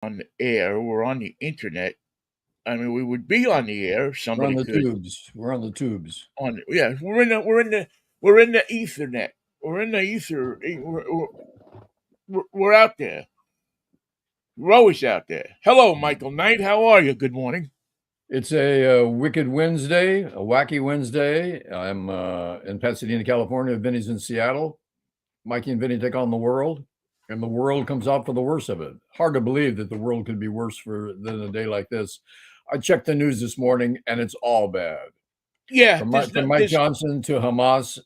on the air. We're on the internet. I mean, we would be on the air if We're on somebody the could. tubes. We're on the tubes. Yeah, we're in the Ethernet. We're in the ether. We're out there. We're always out there. Hello, Michael Knight. How are you? Good morning. It's a wicked Wednesday, a wacky Wednesday. I'm in Pasadena, California. Vinnie's in Seattle. Mikey and Vinnie take on the world, and the world comes out for the worst of it. Hard to believe that the world could be worse than a day like this. I checked the news this morning, and it's all bad. Yeah, From Mike Johnson to Hamas.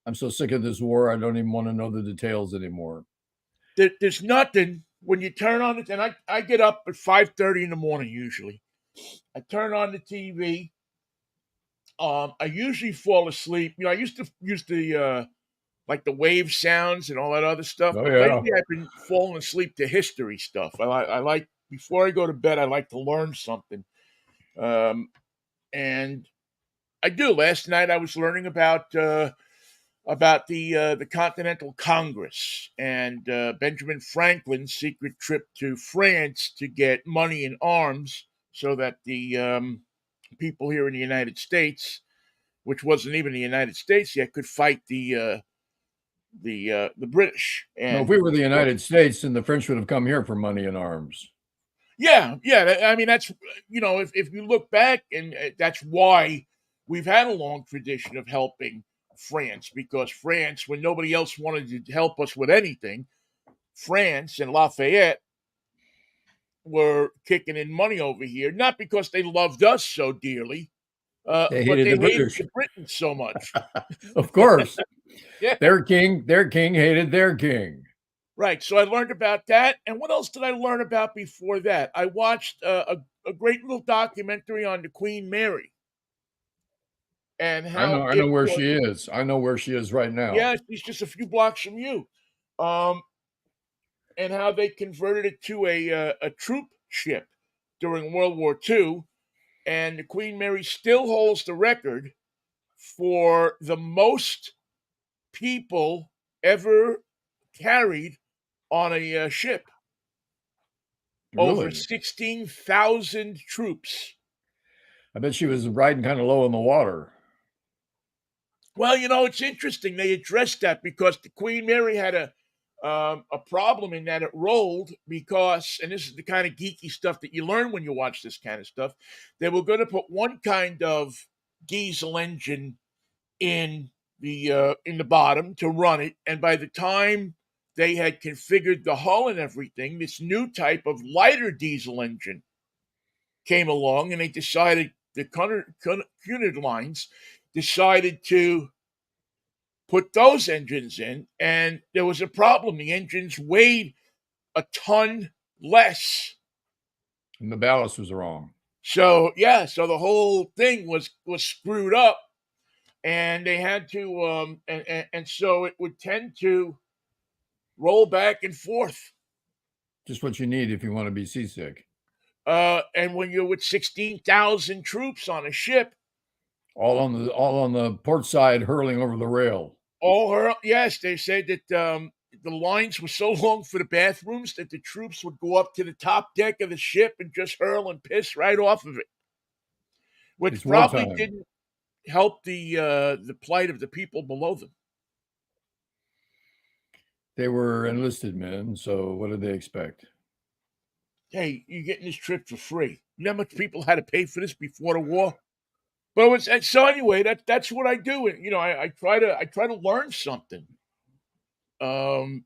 I'm so sick of this war. I don't even want to know the details anymore. there's nothing when you turn on it. And I get up at 5:30 in the morning usually. I turn on the TV. I usually fall asleep. I used to use the like the wave sounds and all that other stuff. Oh But yeah. lately, I've been falling asleep to history stuff. I like before I go to bed. I like to learn something, and I do. Last night, I was learning about the Continental Congress and Benjamin Franklin's secret trip to France to get money and arms so that the people here in the United States, which wasn't even the United States yet, could fight the British. No, if And we were the of course, United States, then the French would have come here for money and arms. yeah. I mean, that's if you look back, and that's why we've had a long tradition of helping France, because France, when nobody else wanted to help us with anything, France and Lafayette were kicking in money over here, not because they loved us so dearly, They but hated they the hated British. the Britons so much. Of course. Yeah. Their king hated their king. Right. So I learned about that. And what else did I learn about before that? I watched a great little documentary on the Queen Mary and how I it know where was. she is. I know where she is right now. Yeah, she's just a few blocks from you. Um, and how they converted it to a troop ship during World War II. And the Queen Mary still holds the record for the most people ever carried on a ship. Over Really? 16,000 troops. I bet she was riding kind of low in the water. Well, it's interesting. They addressed that because the Queen Mary had a problem in that it rolled because, and this is the kind of geeky stuff that you learn when you watch this kind of stuff. They were going to put one kind of diesel engine in the bottom to run it, and by the time they had configured the hull and everything, this new type of lighter diesel engine came along, and they decided the Cunard lines decided to put those engines in, and there was a problem. The engines weighed a ton less. And the ballast was wrong. So yeah, so the whole thing was screwed up, and they had to and so it would tend to roll back and forth. Just what you need if you want to be seasick. And when you're with 16,000 troops on a ship, All on the port side hurling over the rail. yes, they said that the lines were so long for the bathrooms that the troops would go up to the top deck of the ship and just hurl and piss right off of it, which It's probably wartime. didn't help the plight of the people below them. They were enlisted men, so what did they expect? Hey, you're getting this trip for free. You know how much people had to pay for this before the war? But it was, so anyway, that's what I do. And I try to learn something, um,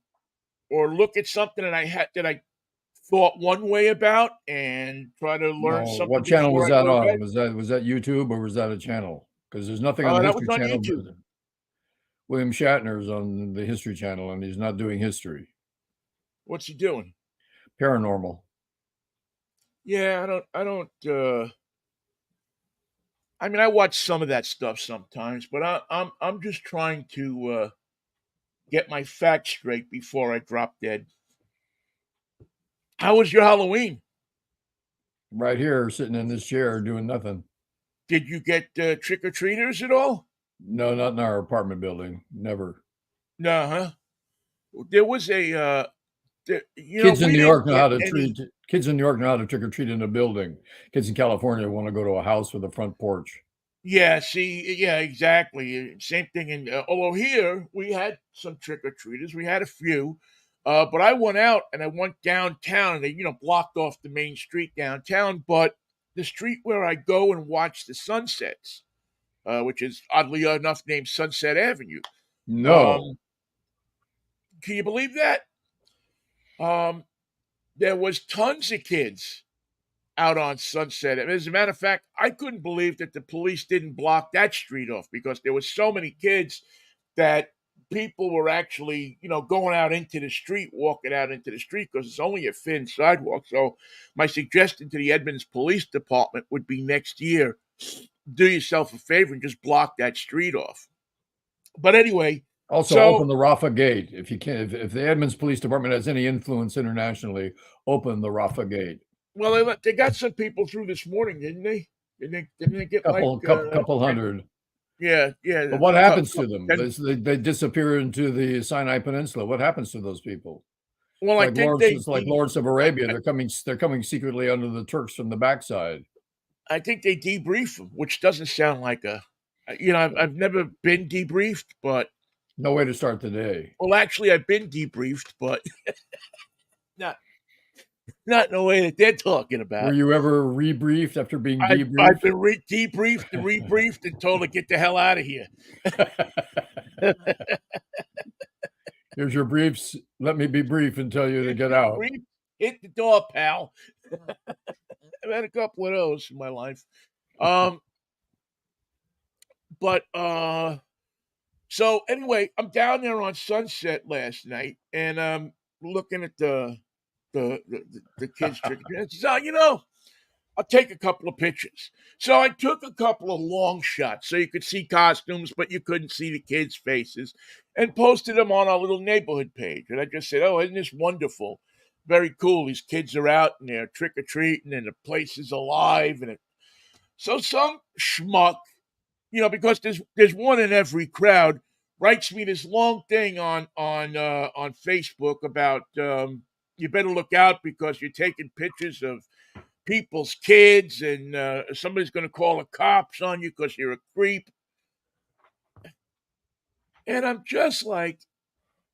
or look at something that I thought one way about, and try to learn No, something what channel before was I that go to on? bed. Was that YouTube or was that a channel? Because there's nothing on the That was History on Channel. YouTube. William Shatner's on the History Channel, and he's not doing history. What's he doing? Paranormal. Yeah, I don't. I mean, I watch some of that stuff sometimes, but I'm just trying to get my facts straight before I drop dead. How was your Halloween? Right here, sitting in this chair, doing nothing. Did you get trick or treaters at all? No, not in our apartment building. Never. No, huh? There was a Kids in we New didn't York know get how to any. treat. Kids in New York know how to trick or treat in a building. Kids in California want to go to a house with a front porch. Yeah, see, yeah, exactly. Same thing. And although here we had some trick or treaters, we had a few, but I went out and I went downtown, and they blocked off the main street downtown. But the street where I go and watch the sunsets, which is oddly enough named Sunset Avenue. No, Um, can you believe that? Um, there was tons of kids out on Sunset. As a matter of fact, I couldn't believe that the police didn't block that street off because there were so many kids that people were actually, going out into the street, walking out into the street because it's only a thin sidewalk. So my suggestion to the Edmonds Police Department would be next year, do yourself a favor and just block that street off. But anyway, also so open the Rafa Gate if you can. If the Edmonds Police Department has any influence internationally, open the Rafa Gate. well, they got some people through this morning, didn't they? Didn't they get like Couple 10, hundred. yeah, But what happens to them? 10. They disappear into the Sinai Peninsula. What happens to those people? Well, I think they It's like Lawrence of Arabia. They're coming secretly under the Turks from the backside. I think they debrief them, which doesn't sound like I've never been debriefed, but No way to start the day. well, actually, I've been debriefed, but not not in the way that they're talking Were about. you ever rebriefed after being I've debriefed? been debriefed and rebriefed and told to get the hell out of here. Here's your briefs. Let me be brief and tell you to get out. Brief, hit the door, pal. I've had a couple of those in my life. Um, but so anyway, I'm down there on Sunset last night, and looking at the kids trick or treat. So I'll take a couple of pictures. So I took a couple of long shots so you could see costumes, but you couldn't see the kids' faces, and posted them on our little neighborhood page. And I just said, "Oh, isn't this wonderful? Very cool. These kids are out and they're trick or treating, and the place is alive." So some schmuck, because there's one in every crowd, writes me this long thing on Facebook about you better look out because you're taking pictures of people's kids, and somebody's going to call the cops on you because you're a creep. And I'm just like,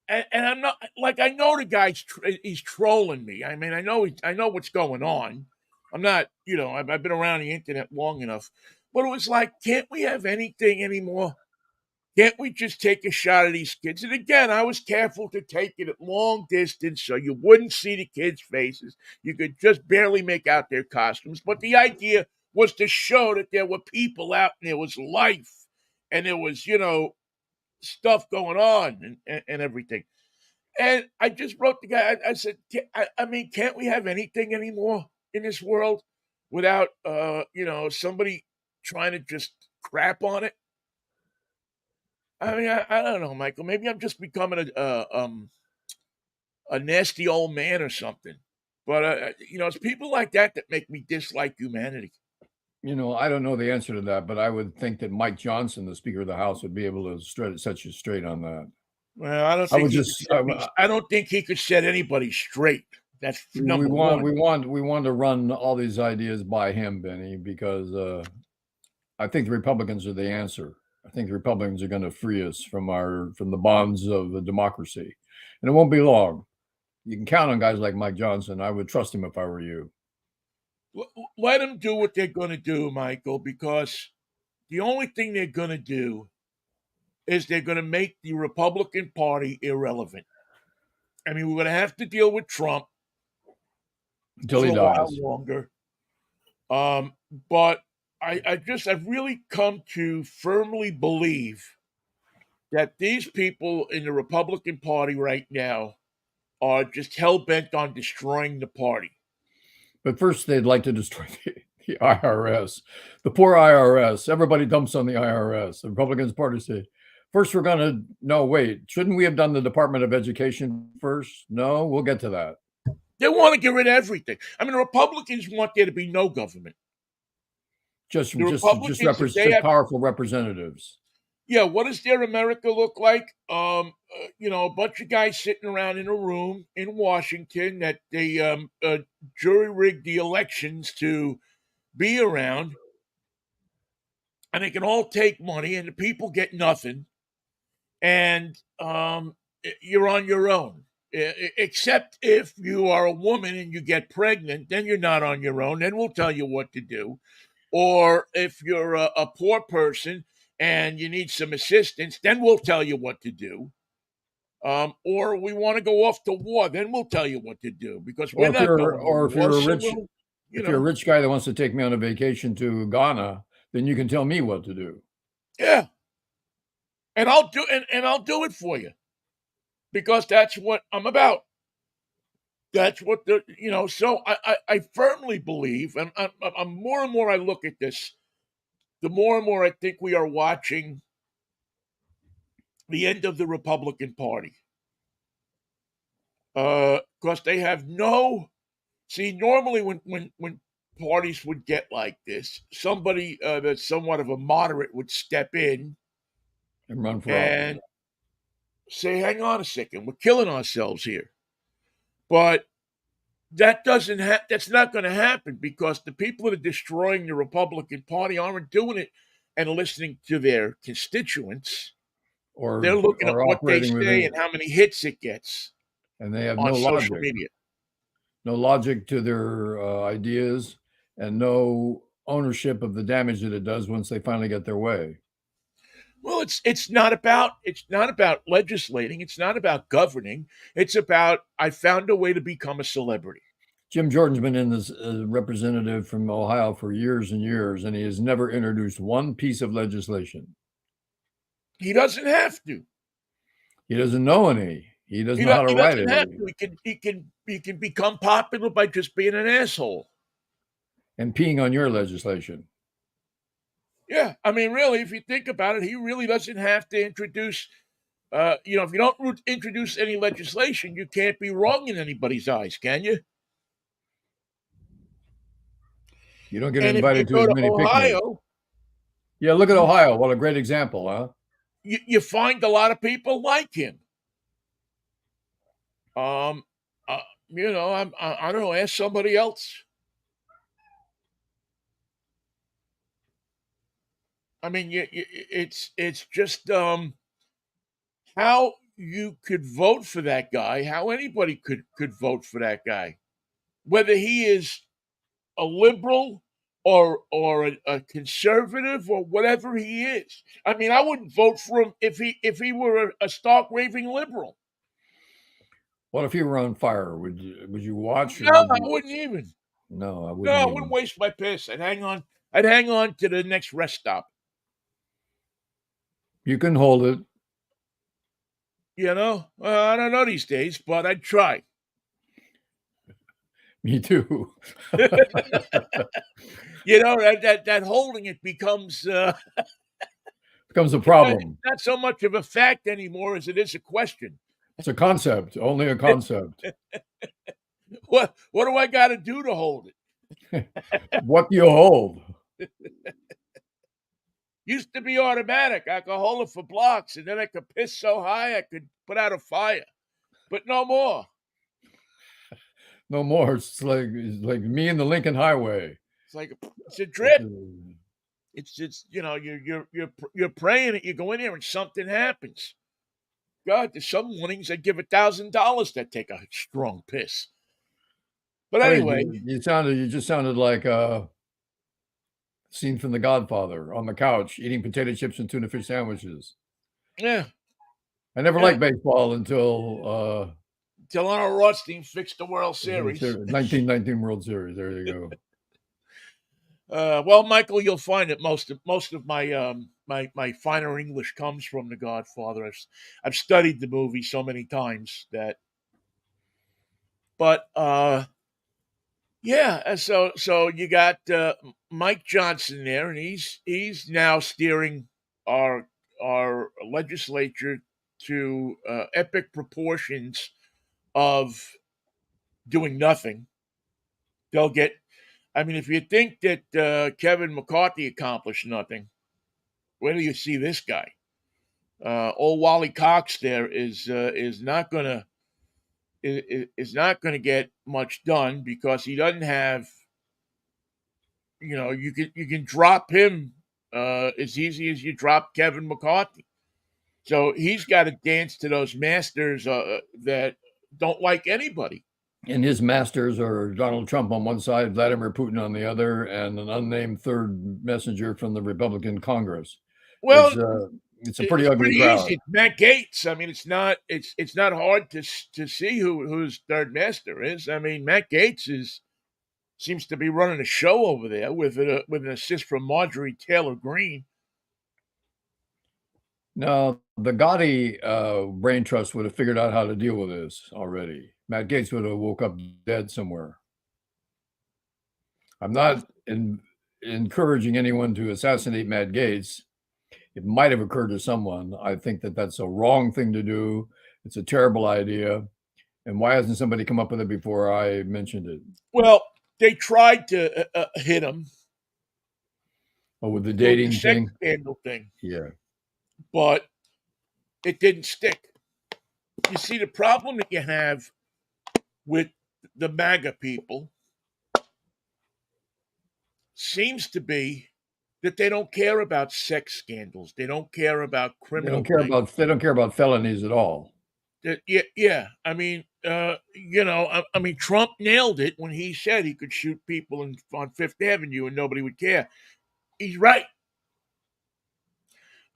and I'm not like, I know the guy's he's trolling me. I mean, I know what's going on. I'm not, I've been around the internet long enough, but it was like, can't we have anything anymore? Can't we just take a shot of these kids? And again, I was careful to take it at long distance so you wouldn't see the kids' faces. You could just barely make out their costumes. But the idea was to show that there were people out and there was life and there was, stuff going on and everything. And I just wrote the guy, I said, I mean, can't we have anything anymore in this world without, somebody trying to just crap on it? I mean, I don't know, Michael. Maybe I'm just becoming a nasty old man or something. But it's people like that that make me dislike humanity. I don't know the answer to that, but I would think that Mike Johnson, the Speaker of the House, would be able to set you straight on that. Well, I don't I think would he could just. set me. I don't think he could set anybody straight. That's We number want one. we want to run all these ideas by him, Benny, because I think the Republicans are the answer. I think the Republicans are going to free us from the bonds of the democracy, and it won't be long. You can count on guys like Mike Johnson. I would trust him if I were you. Let them do what they're going to do, Michael, because the only thing they're going to do is they're going to make the Republican Party irrelevant. I mean, we're going to have to deal with Trump Until for he a while dies. longer. But I've really come to firmly believe that these people in the Republican Party right now are just hell bent on destroying the party. But first, they'd like to destroy the IRS. The poor IRS. Everybody dumps on the IRS. The Republicans Party say, first, we're going to, no, wait, shouldn't we have done the Department of Education first? No, we'll get to that. They want to get rid of everything. I mean, the Republicans want there to be no government. Just If they have, powerful representatives. Yeah, what does their America look like? A bunch of guys sitting around in a room in Washington that they jury rigged the elections to be around, and they can all take money, and the people get nothing, and you're on your own. Except if you are a woman and you get pregnant, then you're not on your own. Then we'll tell you what to do. Or if you're a poor person and you need some assistance, then we'll tell you what to do. Or we want to go off to war, then we'll tell you what to do because we're Or if not you're going to or if war. you're a So rich we'll, you if you're a know, rich guy that wants to take me on a vacation to Ghana, then you can tell me what to do. yeah, and I'll do it for you because that's what I'm about. That's what So I firmly believe, and I'm more and more I look at this, the more and more I think we are watching the end of the Republican Party. Because they have no see. Normally, when parties would get like this, somebody that's somewhat of a moderate would step in And run for office. and say, "Hang on a second, we're killing ourselves here." But that's not going to happen because the people that are destroying the Republican Party aren't doing it and listening to their constituents. or They're looking at or what they operating say and within, how many hits it gets and they have on no social logic, media. to their ideas, and no ownership of the damage that it does once they finally get their way. Well, it's not about legislating. It's not about governing. It's about I found a way to become a celebrity. Jim Jordan's been in this representative from Ohio for years and years, and he has never introduced one piece of legislation. He doesn't have to. He doesn't know any. He doesn't know how to He write doesn't any. have to. He can become popular by just being an asshole. And peeing on your legislation. Yeah, I mean, really, if you think about it, he really doesn't have to introduce. If you don't introduce any legislation, you can't be wrong in anybody's eyes, can you? You don't get And if you invited to go as to many picnics. Ohio, Yeah, look at you Ohio. What a great example, huh? you find a lot of people like him. Um, I don't know. Ask somebody else. I mean, it's just how you could vote for that guy. How anybody could vote for that guy, whether he is a liberal or a conservative or whatever he is. I mean, I wouldn't vote for him if he were a stark raving liberal. What if you were on fire? Would you watch, or No, would I you? wouldn't even. No, I No, wouldn't I wouldn't even. waste my piss. I'd hang on. I'd hang on to the next rest stop. You can hold it. I don't know these days, but I'd try. Me too. That holding it becomes Becomes a problem. not so much of a fact anymore as it is a question. It's a concept, only a concept. What do I got to do to hold it? What do you hold? Used to be automatic. I could hold it for blocks, and then I could piss so high I could put out a fire. But no more. No more. It's like me and the Lincoln Highway. It's a drip. It's you're praying that you go in there and something happens. God, there's some mornings I give $1,000 to take a strong piss. But Hey, anyway, you just sounded like a scene from The Godfather on the couch eating potato chips and tuna fish sandwiches. yeah, I never yeah. liked baseball until Delano Rothstein fixed the World Series. 1919 World Series. There you go. Well, Michael, you'll find that most of my finer English comes from The Godfather. I've studied the movie so many times that, but yeah. So you got Mike Johnson there, and he's now steering our legislature to epic proportions of doing nothing. They'll get. I mean, if you think that Kevin McCarthy accomplished nothing, where do you see this guy? Old Wally Cox there is not gonna is not gonna get much done because he doesn't have. You can drop him as easy as you drop Kevin McCarthy. So he's got to dance to those masters that don't like anybody. And his masters are Donald Trump on one side, Vladimir Putin on the other, and an unnamed third messenger from the Republican Congress. Well, It's a pretty it's ugly pretty crowd. easy. It's Matt Gaetz. I mean, it's not hard to see whose third master is. I mean, Matt Gaetz seems to be running a show over there with an assist from Marjorie Taylor Greene. Now, the Gotti brain trust would have figured out how to deal with this already. Matt Gaetz would have woke up dead somewhere. I'm not encouraging anyone to assassinate Matt Gaetz. It might have occurred to someone. I think that that's a wrong thing to do. It's a terrible idea. And why hasn't somebody come up with it before I mentioned it? Well, they tried to hit him. Oh, with the dating sex thing? scandal thing. Yeah. But it didn't stick. You see, the problem that you have with the MAGA people seems to be that they don't care about sex scandals. They don't care about criminal. They don't care about felonies at all. Yeah. I mean, Trump nailed it when he said he could shoot people on Fifth Avenue and nobody would care. He's right.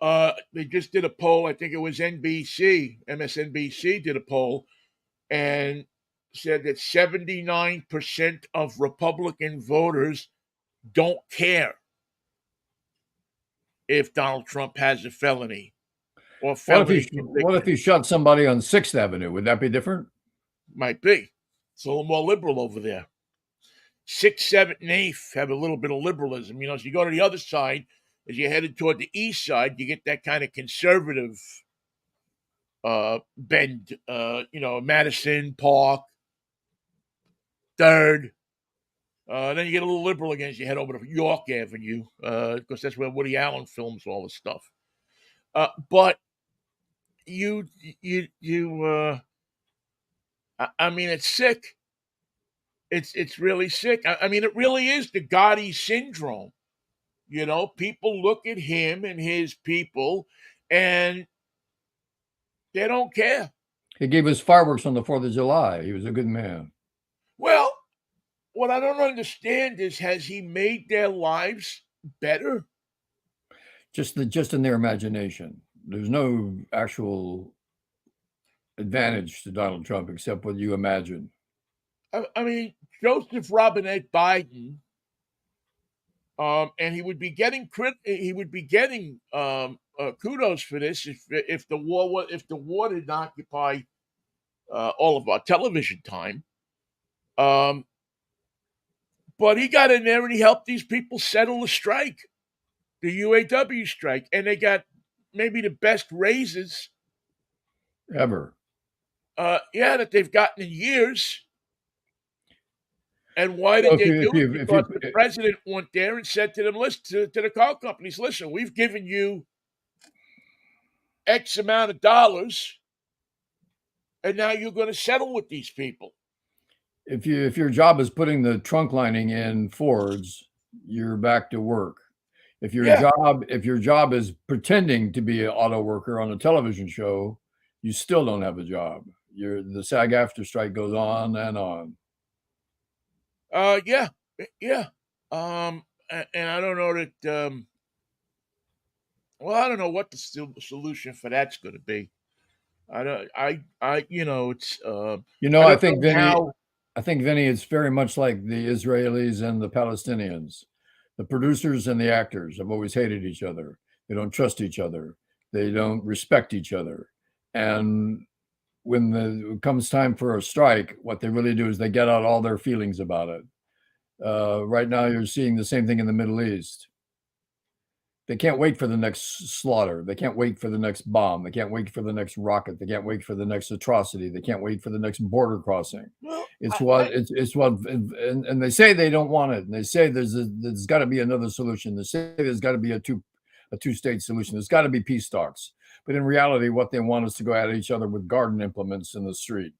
They just did a poll. I think it was MSNBC did a poll, and said that 79% of Republican voters don't care if Donald Trump has a felony or felony. What if he shot somebody on 6th Avenue? Would that be different? Might be. It's a little more liberal over there. 6th, 7th, and 8th have a little bit of liberalism. As you go to the other side, as you're headed toward the east side, you get that kind of conservative bend. Madison, Park, 3rd. Then you get a little liberal again as you head over to York Avenue, because that's where Woody Allen films all the stuff. But I mean, it's sick. It's really sick. I mean, it really is the Gotti syndrome. People look at him and his people, and they don't care. He gave us fireworks on the 4th of July. He was a good man. Well, what I don't understand is, has he made their lives better? Just in their imagination. There's no actual advantage to Donald Trump except what you imagine. I mean, Joseph Robinette Biden, and he would be getting kudos for this if the war didn't occupy all of our television time. But he got in there and he helped these people settle the strike, the UAW strike, and they got maybe the best raises ever. That they've gotten in years. And why did they do it? Because the president went there and said to them, listen, to the car companies, listen, we've given you X amount of dollars, and now you're going to settle with these people. If your job is putting the trunk lining in Fords, you're back to work. If your job is pretending to be an auto worker on a television show, you still don't have a job. The SAG-AFTRA strike goes on and on. Yeah. And I don't know that. I don't know what the solution for that's going to be. It's. I think Vinnie, it's very much like the Israelis and the Palestinians. The producers and the actors have always hated each other. They don't trust each other. They don't respect each other. And when it comes time for a strike, what they really do is they get out all their feelings about it. Right now, you're seeing the same thing in the Middle East. They can't wait for the next slaughter. They can't wait for the next bomb. They can't wait for the next rocket. They can't wait for the next atrocity. They can't wait for the next border crossing. And they say they don't want it. And they say there's got to be another solution. They say there's got to be a two-state solution. There's got to be peace talks. But in reality, what they want is to go at each other with garden implements in the street.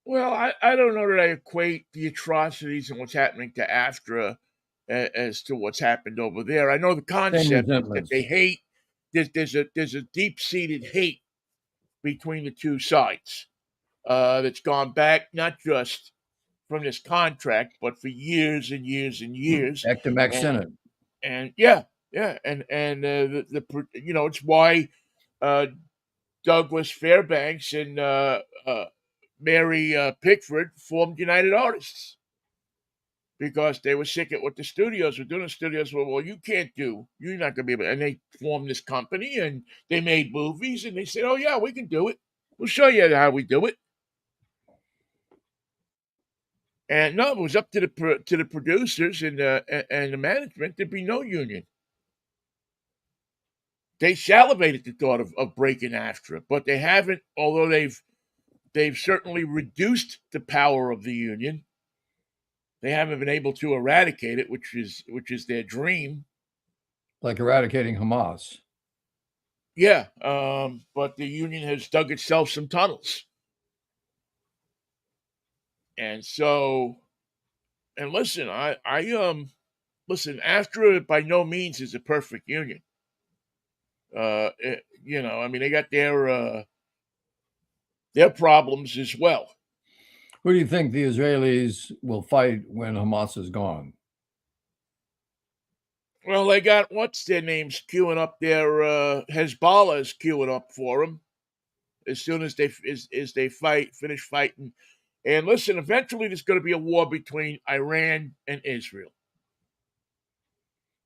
Well, I don't know that I equate the atrocities and what's happening to AFTRA as to what's happened over there. I know the Same concept is that they resentments. hate. There's a deep seated hate between the two sides that's gone back not just from this contract, but for years and years and years. Back to Mac And Senate. yeah, and it's why uh, Douglas Fairbanks and Mary Pickford formed United Artists because they were sick at what the studios were doing. The studios were, well, you're not going to be able to. And they formed this company and they made movies and they said, oh, yeah, we can do it. We'll show you how we do it. And no, it was up to the producers and the management. There'd be no union. They salivated the thought of breaking AFTRA, but they haven't. Although they've certainly reduced the power of the union, they haven't been able to eradicate it, which is their dream. Like eradicating Hamas. Yeah, but the union has dug itself some tunnels, and so and listen, I listen. AFTRA by no means is a perfect union. I mean, they got their problems as well. Who do you think the Israelis will fight when Hamas is gone? Well, they got what's their names queuing up there. Hezbollah is queuing up for them as soon as they finish fighting. And listen, eventually there's going to be a war between Iran and Israel.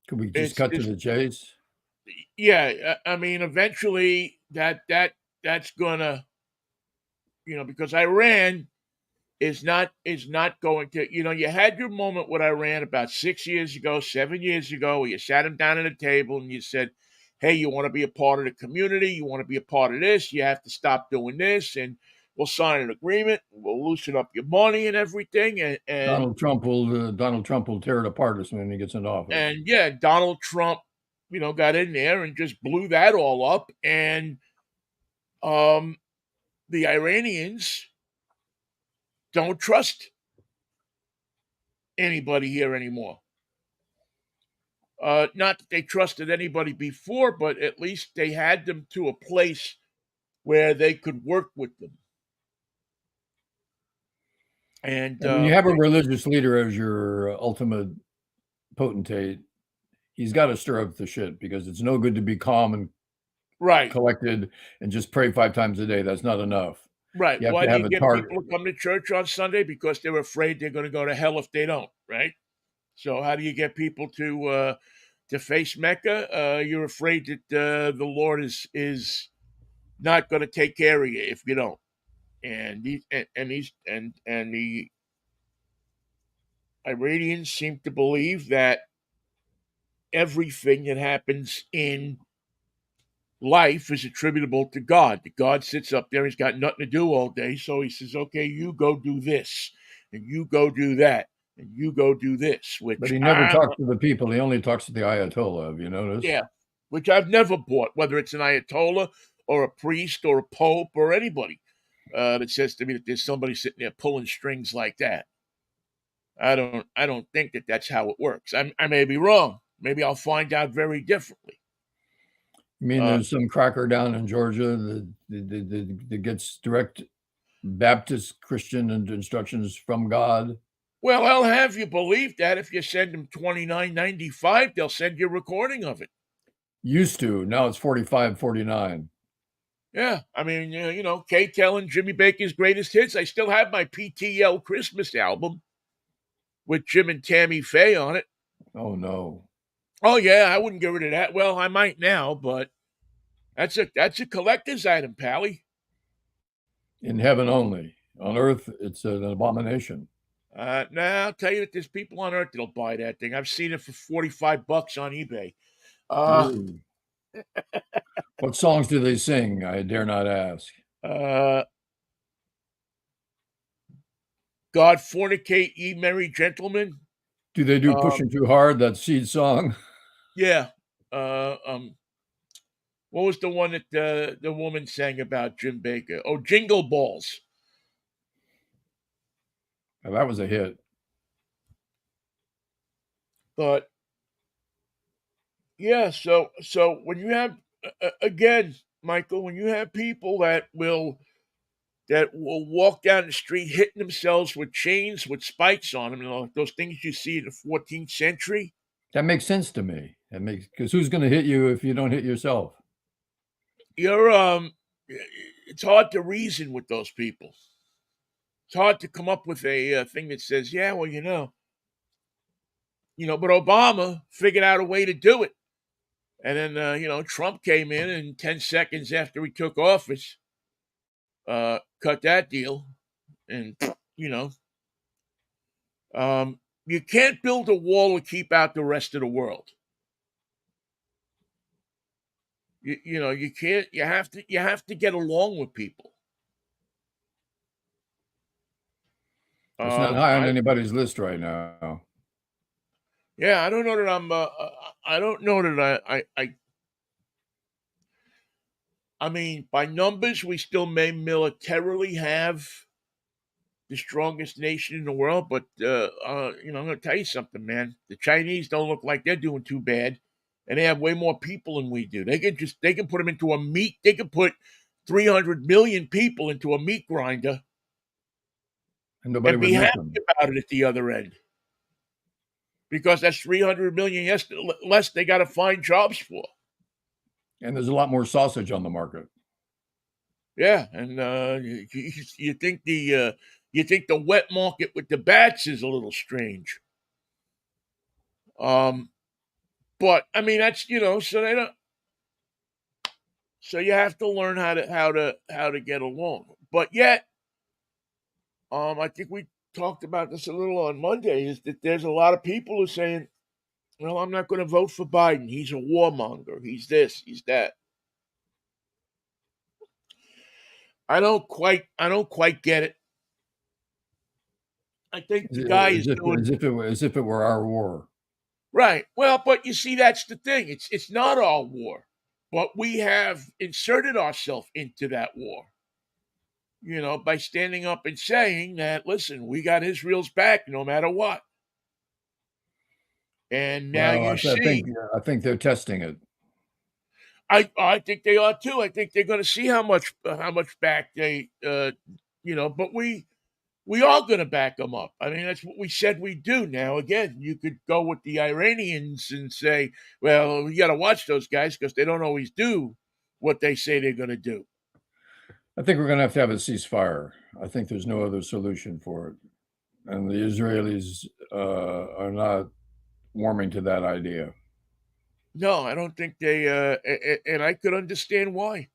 Could we just cut to the chase? Yeah, I mean, eventually that's gonna, because Iran is not going to. You had your moment with Iran about 6 years ago, 7 years ago, where you sat them down at a table and you said, "Hey, you want to be a part of the community? You want to be a part of this? You have to stop doing this, and we'll sign an agreement. We'll loosen up your money and everything." And Donald Trump will tear it apart as soon as he gets into office. and yeah, Donald Trump, got in there and just blew that all up. And the Iranians don't trust anybody here anymore. Not that they trusted anybody before, but at least they had them to a place where they could work with them. And when you have a religious leader as your ultimate potentate, he's got to stir up the shit because it's no good to be calm and collected and just pray 5 times a day. That's not enough. Right. Why do you get people to come to church on Sunday? Because they're afraid they're going to go to hell if they don't, right? So how do you get people to face Mecca? You're afraid that the Lord is not going to take care of you if you don't. And the Iranians seem to believe that everything that happens in life is attributable to God. The God sits up there, he's got nothing to do all day, so he says, okay, you go do this, and you go do that, and you go do this. But he never talks to the people. He only talks to the Ayatollah. Have you noticed? Yeah, which I've never bought, whether it's an Ayatollah or a priest or a pope or anybody that says to me that there's somebody sitting there pulling strings like that. I don't think that that's how it works. I may be wrong. Maybe I'll find out very differently. You mean there's some cracker down in Georgia that gets direct Baptist Christian instructions from God? Well, I'll have you believe that if you send them $29.95, they'll send you a recording of it. Used to. Now it's $45.49. Yeah, I mean, K-Tel and Jimmy Baker's greatest hits. I still have my PTL Christmas album with Jim and Tammy Faye on it. Oh, no. Oh, yeah, I wouldn't get rid of that. Well, I might now, but that's a collector's item, Pally. In heaven only. On earth, it's an abomination. Now, I'll tell you that there's people on earth that'll buy that thing. I've seen it for $45 on eBay. What songs do they sing? I dare not ask. God fornicate ye merry gentlemen. Do they do Pushing Too Hard, that Seed song? Yeah. What was the one that the woman sang about Jim Baker? Oh, Jingle Balls. Now, that was a hit. But yeah, so when you have again, Michael, when you have people that will walk down the street hitting themselves with chains with spikes on them, those things you see in the 14th century. That makes sense to me. That makes because who's going to hit you if you don't hit yourself? You're it's hard to reason with those people. It's hard to come up with a thing that says, yeah, well, but Obama figured out a way to do it. And then, Trump came in and 10 seconds after he took office, cut that deal. And, you can't build a wall to keep out the rest of the world. You can't, you have to get along with people. It's not high on anybody's list right now. Yeah, I don't know that I don't know that I mean, by numbers, we still may militarily have the strongest nation in the world, but I'm going to tell you something, man. The Chinese don't look like they're doing too bad, and they have way more people than we do. They can put them into a meat. They can put 300 million people into a meat grinder, and nobody and would be miss happy them. about it at the other end, because that's 300 million less they got to find jobs for. And there's a lot more sausage on the market. Yeah, and you think the wet market with the bats is a little strange. But I mean that's so they don't. So you have to learn how to get along. But yet, I think we talked about this a little on Monday. Is that there's a lot of people who are saying, "Well, I'm not going to vote for Biden. He's a warmonger. He's this. He's that." I don't quite get it. I think the guy is doing as if it were our war. Right. Well, but you see, that's the thing. It's not our war, but we have inserted ourselves into that war. By standing up and saying that, listen, we got Israel's back no matter what. And now Well, see, I think they're testing it. I think they are too. I think they're going to see how much back they, But we are going to back them up. I mean, that's what we said we do. Now, again, you could go with the Iranians and say, well, we got to watch those guys because they don't always do what they say they're going to do. I think we're going to have a ceasefire. I think there's no other solution for it. And the Israelis are not warming to that idea. No, I don't think they, and I could understand why.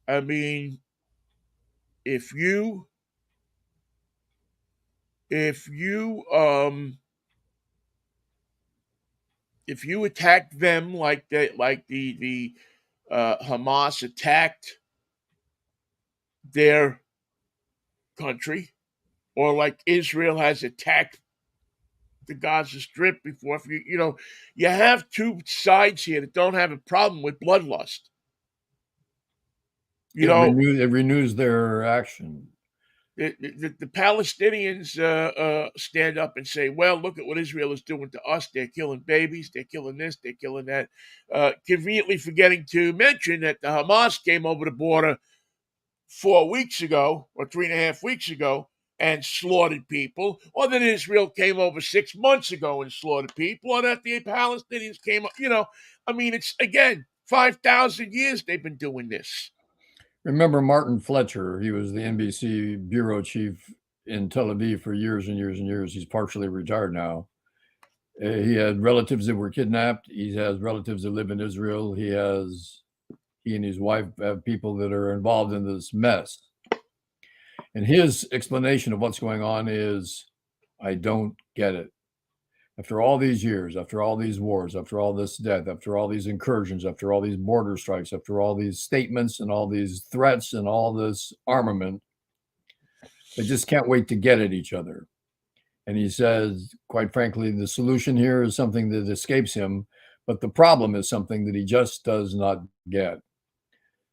I mean, if you if you attack them like the Hamas attacked their country, or like Israel has attacked the Gaza Strip before, if you have two sides here that don't have a problem with bloodlust. It renews their action. The Palestinians stand up and say, well, look at what Israel is doing to us. They're killing babies. They're killing this. They're killing that. Conveniently forgetting to mention that the Hamas came over the border 4 weeks ago or 3.5 weeks ago and slaughtered people, or that Israel came over 6 months ago and slaughtered people, or that the Palestinians came up. I mean, it's, again, 5,000 years they've been doing this. Remember Martin Fletcher? He was the NBC bureau chief in Tel Aviv for years and years and years. He's partially retired now. He had relatives that were kidnapped. He has relatives that live in Israel. He and his wife have people that are involved in this mess. And his explanation of what's going on is, I don't get it. After all these years, after all these wars, after all this death, after all these incursions, after all these border strikes, after all these statements and all these threats and all this armament, they just can't wait to get at each other. And he says, quite frankly, the solution here is something that escapes him, but the problem is something that he just does not get.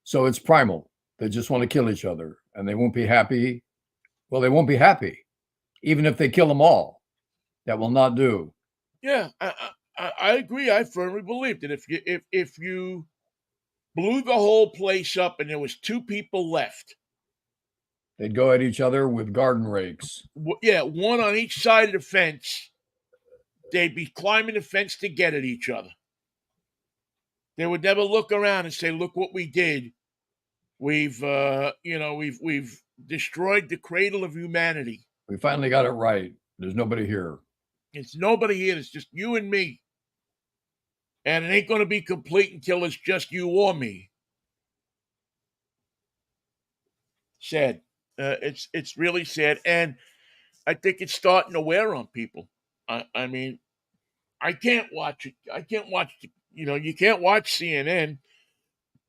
So it's primal. They just want to kill each other, and they won't be happy. Well, they won't be happy, even if they kill them all. That will not do. Yeah, I agree. I firmly believe that if you blew the whole place up and there was two people left, They'd go at each other with garden rakes. yeah, one on each side of the fence, they'd be climbing the fence to get at each other. They would never look around and say, "Look what we did. We've destroyed the cradle of humanity. We finally got it right. There's nobody here. It's nobody here. It's just you and me, and it ain't going to be complete until it's just you or me." Sad. It's really sad, and I think it's starting to wear on people. I mean, I can't watch it. I can't watch. You can't watch CNN.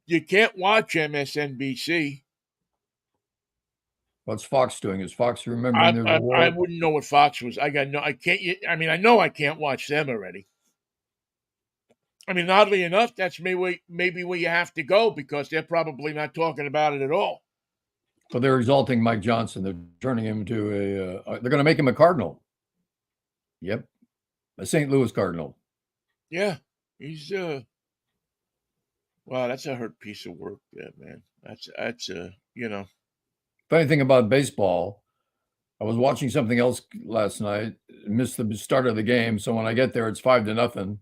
You can't watch MSNBC. What's Fox doing? Is Fox remembering I, there's a I I war? wouldn't know what Fox was. I got no. I can't. I mean, I know I can't watch them already. I mean, oddly enough, that's maybe where you have to go because they're probably not talking about it at all. So they're exalting Mike Johnson. They're turning him to they're going to make him a Cardinal. Yep. A St. Louis Cardinal. Yeah, he's wow, that's a hurt piece of work, yeah, man. That's Funny thing about baseball, I was watching something else last night, missed the start of the game. So when I get there, it's 5-0.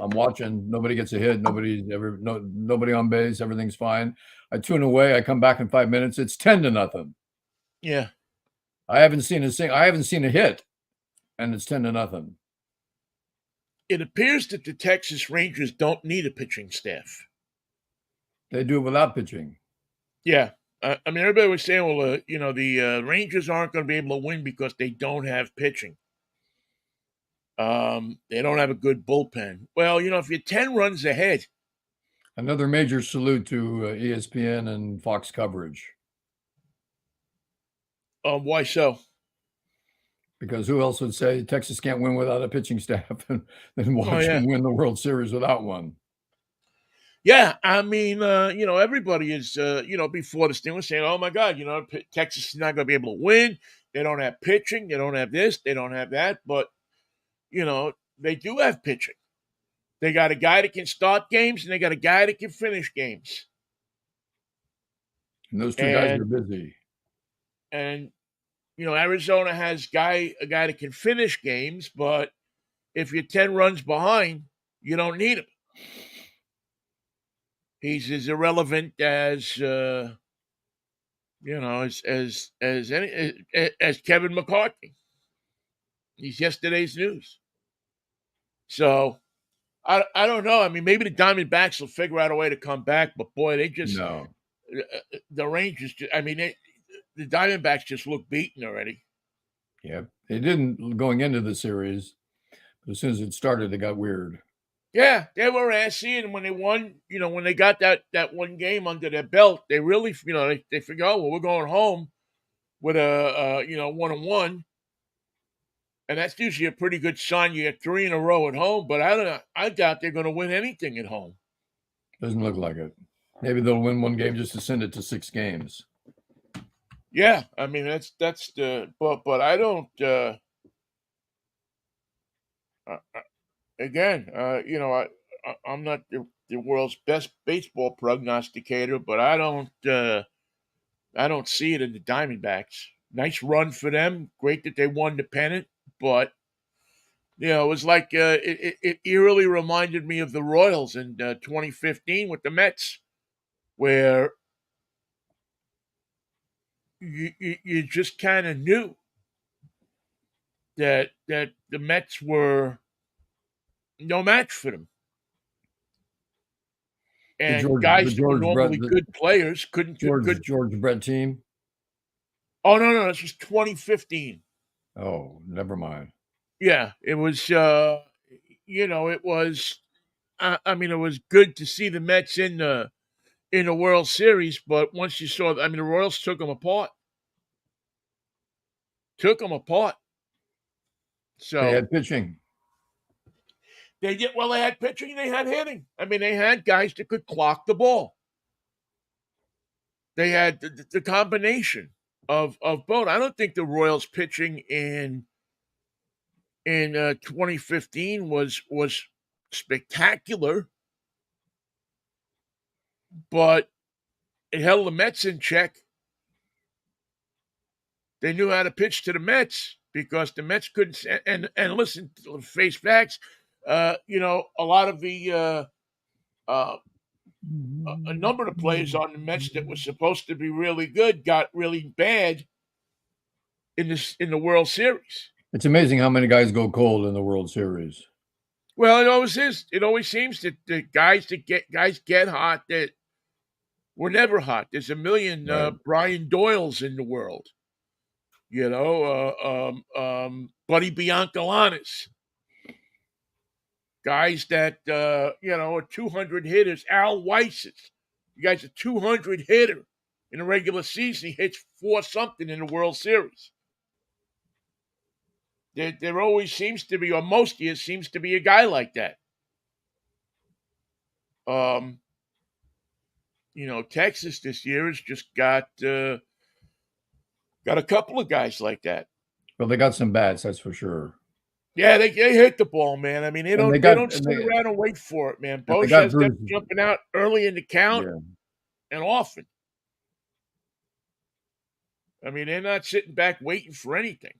I'm watching. Nobody gets a hit. Nobody on base. Everything's fine. I tune away. I come back in 5 minutes. It's 10-0. Yeah. I haven't seen a hit, and it's 10-0. It appears that the Texas Rangers don't need a pitching staff. They do it without pitching. Yeah. I mean, everybody was saying, well, the Rangers aren't going to be able to win because they don't have pitching. They don't have a good bullpen. Well, if you're 10 runs ahead. Another major salute to ESPN and Fox coverage. Why so? Because who else would say Texas can't win without a pitching staff and then watch them win the World Series without one? Yeah, I mean, everybody is, before this thing was saying, oh my God, Texas is not going to be able to win. They don't have pitching. They don't have this. They don't have that. But, they do have pitching. They got a guy that can start games and they got a guy that can finish games. And those two guys are busy. And, Arizona has a guy that can finish games, but if you're 10 runs behind, you don't need him. He's as irrelevant as as Kevin McCarthy. He's yesterday's news. So I don't know. I mean, maybe the Diamondbacks will figure out a way to come back, but boy, they just the Rangers. I mean, the Diamondbacks just look beaten already. Yeah, they didn't going into the series, but as soon as it started, it got weird. Yeah, they were assy, and when they won, when they got that one game under their belt, they really, they figure, oh, well, we're going home with a 1-1, and that's usually a pretty good sign. You get 3 in a row at home, but I don't know. I doubt they're going to win anything at home. Doesn't look like it. Maybe they'll win one game just to send it to 6 games. Yeah, I mean that's the but I don't. Again, I'm not the world's best baseball prognosticator, but I don't see it in the Diamondbacks. Nice run for them. Great that they won the pennant, but it was like it eerily reminded me of the Royals in 2015 with the Mets, where you just kind of knew that the Mets were no match for them. And guys who were normally good players couldn't. George Brett team? Oh, no, this was 2015. Oh, never mind. Yeah, it was, it was, I mean, it was good to see the Mets in the World Series, but once you saw, I mean, the Royals took them apart. So they had pitching. They did well. They had pitching, they had hitting. I mean, they had guys that could clock the ball. They had the combination of both. I don't think the Royals pitching in 2015 was spectacular, but it held the Mets in check. They knew how to pitch to the Mets because the Mets couldn't. And listen, face facts. A lot of the a number of players on the Mets that was supposed to be really good got really bad in the World Series. It's amazing how many guys go cold in the World Series. Well, it always is. It always seems that the guys get hot that were never hot. There's a million Right. Brian Doyles in the world. Buddy Biancalanas. Guys that are 200 hitters. Al Weiss's. You guys a 200 hitter in a regular season. He hits 4-something in the World Series. There always seems to be, or most years seems to be, a guy like that. Texas this year has just got a couple of guys like that. Well, they got some bats, that's for sure. Yeah, they hit the ball, man. I mean, they don't sit around and wait for it, man. Bosch has them jumping out early in the count and often. I mean, they're not sitting back waiting for anything.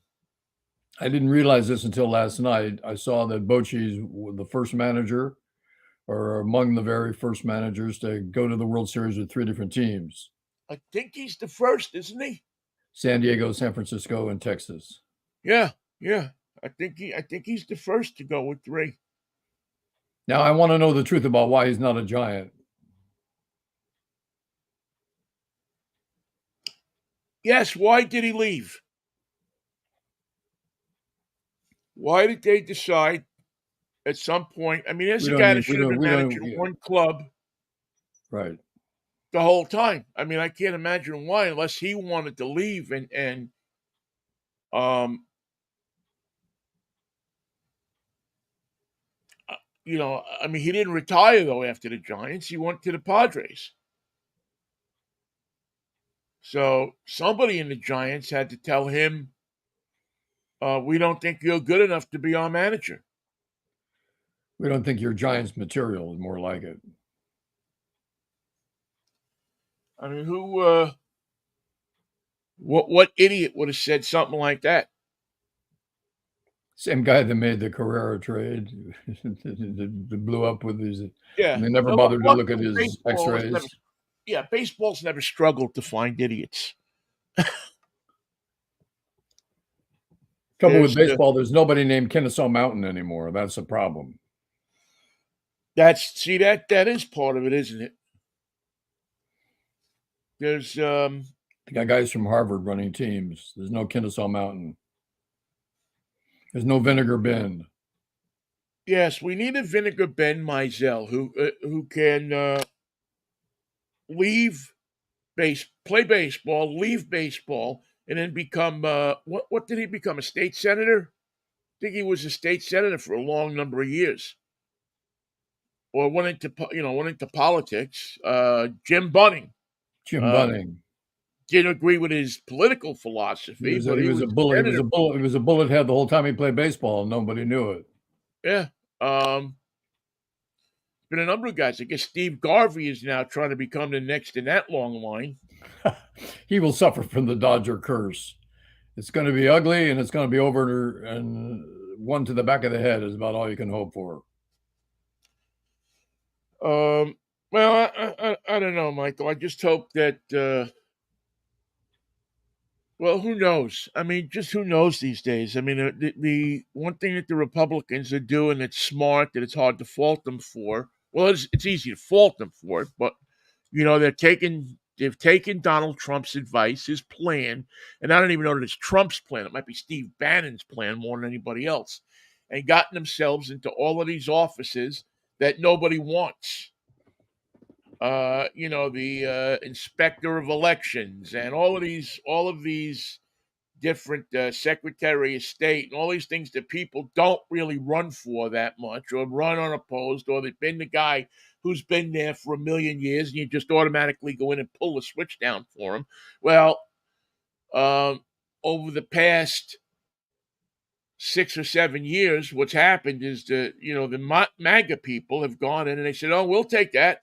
I didn't realize this until last night. I saw that Bochy's the first manager, or among the very first managers to go to the World Series with 3 different teams. I think he's the first, isn't he? San Diego, San Francisco, and Texas. Yeah. I think he's the first to go with 3. Now I want to know the truth about why he's not a Giant. Yes, why did he leave? Why did they decide at some point? I mean, there's a guy that should have been managing one club, right, the whole time. I mean, I can't imagine why, unless he wanted to leave and I mean, he didn't retire though after the Giants. He went to the Padres. So somebody in the Giants had to tell him, we don't think you're good enough to be our manager. We don't think you're Giants material, is more like it. I mean, what idiot would have said something like that? Same guy that made the Carrera trade, that blew up with his. Yeah, and they never bothered to look at his X-rays. Baseball's never struggled to find idiots. Trouble with baseball, there's nobody named Kennesaw Mountain anymore. That's a problem. That is part of it, isn't it? There's you got guys from Harvard running teams. There's no Kennesaw Mountain. There's no Vinegar Bend. Yes, we need a Vinegar Bend Mizell who can play baseball, leave baseball, and then become what did he become? A state senator? I think he was a state senator for a long number of years. Or went into politics. Jim Bunning. Didn't agree with his political philosophy. He was a bullet. He was a bullet head the whole time he played baseball, and nobody knew it. Yeah. Been a number of guys. I guess Steve Garvey is now trying to become the next in that long line. He will suffer from the Dodger curse. It's going to be ugly, and it's going to be over, and one to the back of the head is about all you can hope for. Well, I don't know, Michael. I just hope that. Well, who knows? I mean, just who knows these days? I mean, the one thing that the Republicans are doing that's smart, that it's hard to fault them for. Well, it's easy to fault them for it, but they've taken Donald Trump's advice, his plan, and I don't even know that it's Trump's plan. It might be Steve Bannon's plan more than anybody else, and gotten themselves into all of these offices that nobody wants. The inspector of elections and all of these different Secretary of State and all these things that people don't really run for that much or run unopposed, or they've been the guy who's been there for a million years and you just automatically go in and pull the switch down for him. Well, over the past 6 or 7 years, what's happened is the MAGA people have gone in and they said, "Oh, we'll take that.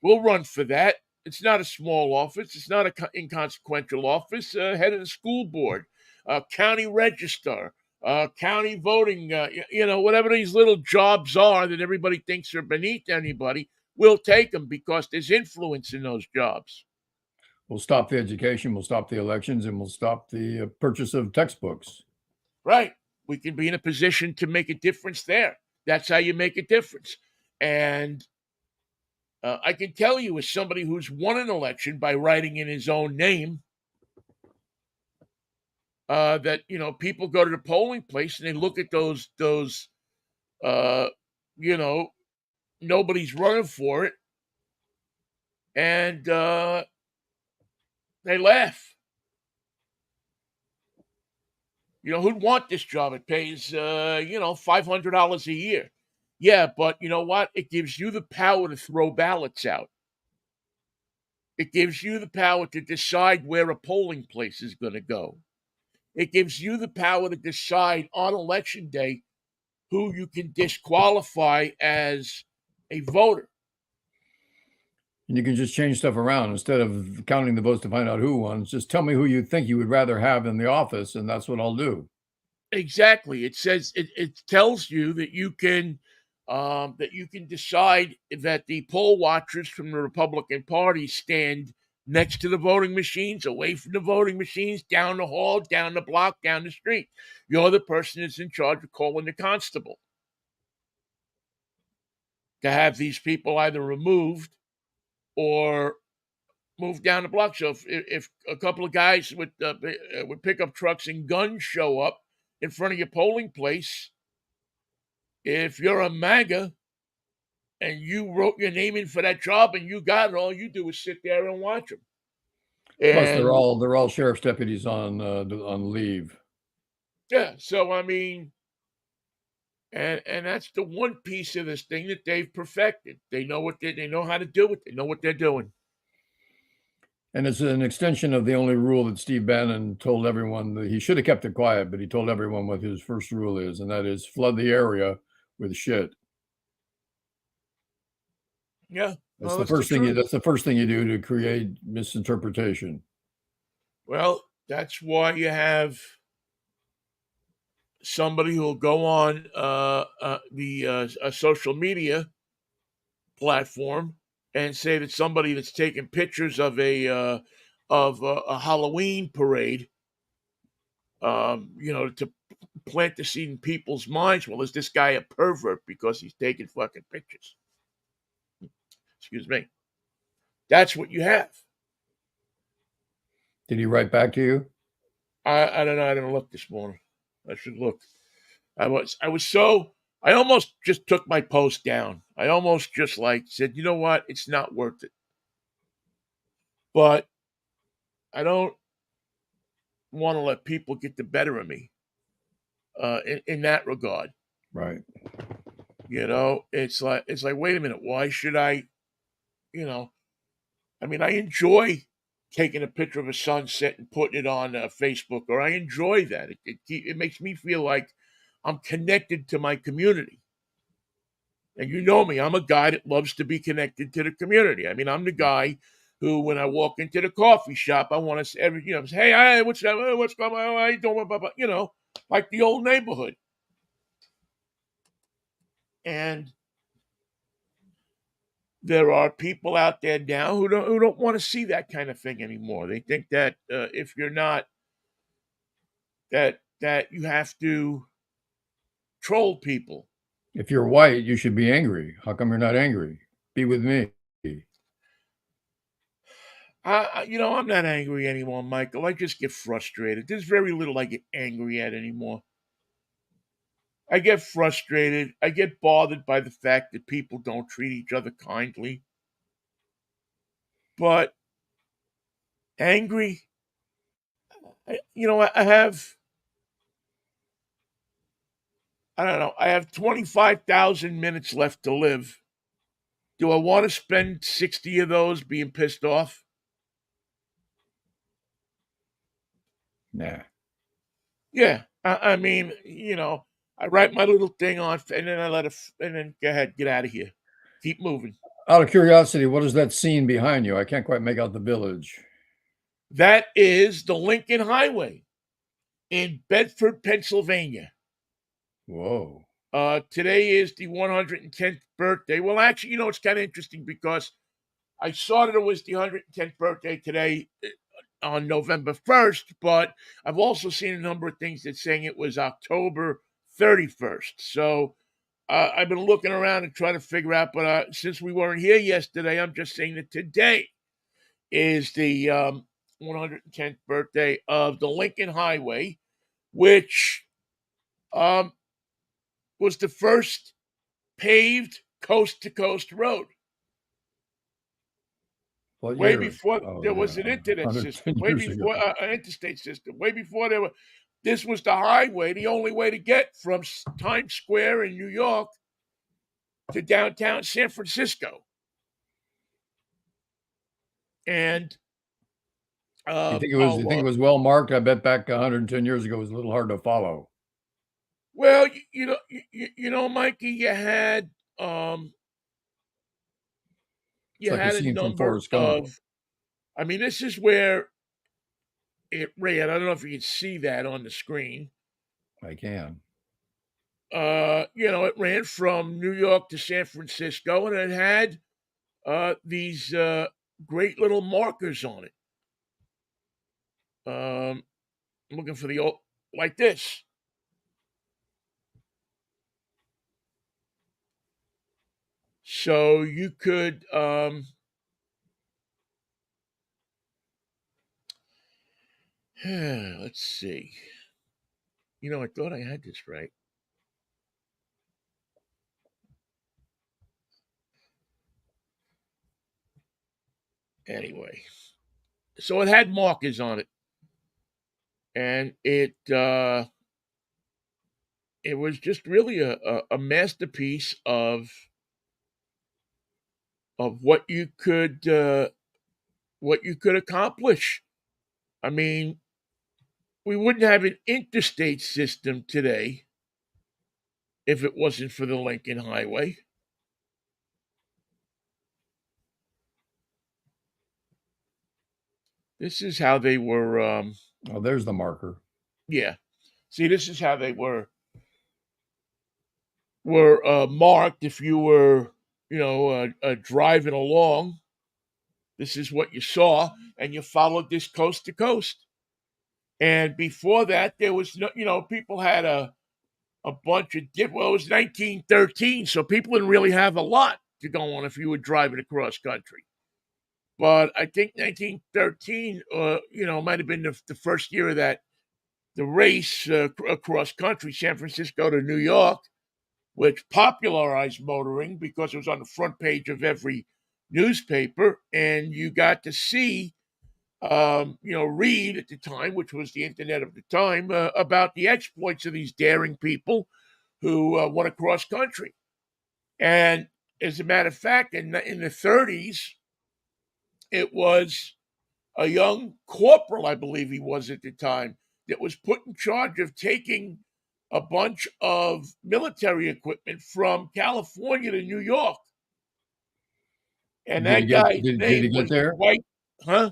We'll run for that. It's not a small office. It's not an inconsequential office. Head of the school board, county register, county voting, whatever these little jobs are that everybody thinks are beneath anybody, we'll take them because there's influence in those jobs." We'll stop the education, we'll stop the elections, and we'll stop the purchase of textbooks. Right. We can be in a position to make a difference there. That's how you make a difference. And I can tell you, as somebody who's won an election by writing in his own name, that people go to the polling place and they look at those uh, you know nobody's running for it, and they laugh. Who'd want this job? It pays $500 a year. Yeah, but you know what? It gives you the power to throw ballots out. It gives you the power to decide where a polling place is going to go. It gives you the power to decide on election day who you can disqualify as a voter. And you can just change stuff around instead of counting the votes to find out who won. Just tell me who you think you would rather have in the office, and that's what I'll do. Exactly. It says it tells you that you can decide that the poll watchers from the Republican Party stand next to the voting machines, away from the voting machines, down the hall, down the block, down the street. You're the person that's in charge of calling the constable to have these people either removed or moved down the block. So if a couple of guys with pickup trucks and guns show up in front of your polling place, if you're a MAGA and you wrote your name in for that job and you got it, all you do is sit there and watch them. Plus, they're all sheriff's deputies on leave. Yeah, so I mean, and that's the one piece of this thing that they've perfected. They know they know how to do it. They know what they're doing. And it's an extension of the only rule that Steve Bannon told everyone that he should have kept it quiet, but he told everyone what his first rule is, and that is flood the area with shit. Yeah. That's the first thing you do to create misinterpretation. Well, that's why you have somebody who'll go on a social media platform and say that somebody that's taking pictures of a Halloween parade, to plant the seed in people's minds. Well, is this guy a pervert because he's taking fucking pictures? Excuse me. That's what you have. Did he write back to you? I don't know. I didn't look this morning. I should look. I almost just took my post down. I almost just said, you know what? It's not worth it. But I don't want to let people get the better of me in that regard. Right. It's like, wait a minute. Why should I, I enjoy taking a picture of a sunset and putting it on Facebook, or I enjoy that. It makes me feel like I'm connected to my community. And you know me, I'm a guy that loves to be connected to the community. I'm the guy who, when I walk into the coffee shop, I want to say, hey, what's up? What's going on? How you doing? Like the old neighborhood. And there are people out there now who don't want to see that kind of thing anymore. They think that if you're not, that you have to troll people. If you're white, you should be angry. How come you're not angry? Be with me. I'm not angry anymore, Michael. I just get frustrated. There's very little I get angry at anymore. I get frustrated. I get bothered by the fact that people don't treat each other kindly. But angry? I have, I don't know, I have 25,000 minutes left to live. Do I want to spend 60 of those being pissed off? Nah. Yeah. I mean, I write my little thing on, and then I let it, and then go ahead, get out of here. Keep moving. Out of curiosity, what is that scene behind you? I can't quite make out the village. That is the Lincoln Highway in Bedford, Pennsylvania. Whoa. Today is the 110th birthday. Well, actually, it's kind of interesting because I saw that it was the 110th birthday today on November 1st, but I've also seen a number of things that saying it was October 31st. So I've been looking around and trying to figure out, but since we weren't here yesterday, I'm just saying that today is the 110th birthday of the Lincoln Highway, which um, was the first paved coast to coast road. What Way year? before Oh, there was an yeah. internet 110 system, way years ago. before an interstate system, way before this was the highway, the only way to get from Times Square in New York to downtown San Francisco. And You think it was well marked? I bet back 110 years ago it was a little hard to follow. well, Mikey, It's you like a had a scene from number Forrest Gump. of. I mean, this is where it ran. I don't know if you can see that on the screen. I can. It ran from New York to San Francisco, and it had these great little markers on it. I'm looking for the old, like this. So you could, let's see. I thought I had this right. Anyway, so it had markers on it, and it was just really a masterpiece of what you could accomplish. I mean, we wouldn't have an interstate system today if it wasn't for the Lincoln Highway. This is how they were. Oh, there's the marker. Yeah. See, this is how they were marked. If you were, driving along, this is what you saw, and you followed this coast to coast. And before that, there was no, people had a bunch of well, it was 1913, so people didn't really have a lot to go on if you were driving across country. But I think 1913, might have been the first year of the race across country, San Francisco to New York, which popularized motoring because it was on the front page of every newspaper, and you got to see, read at the time, which was the internet of the time, about the exploits of these daring people who went across country. And as a matter of fact, in the 30s, it was a young corporal, I believe he was at the time, that was put in charge of taking a bunch of military equipment from California to New York. And that guy's Did he name get was there? Dwight, huh?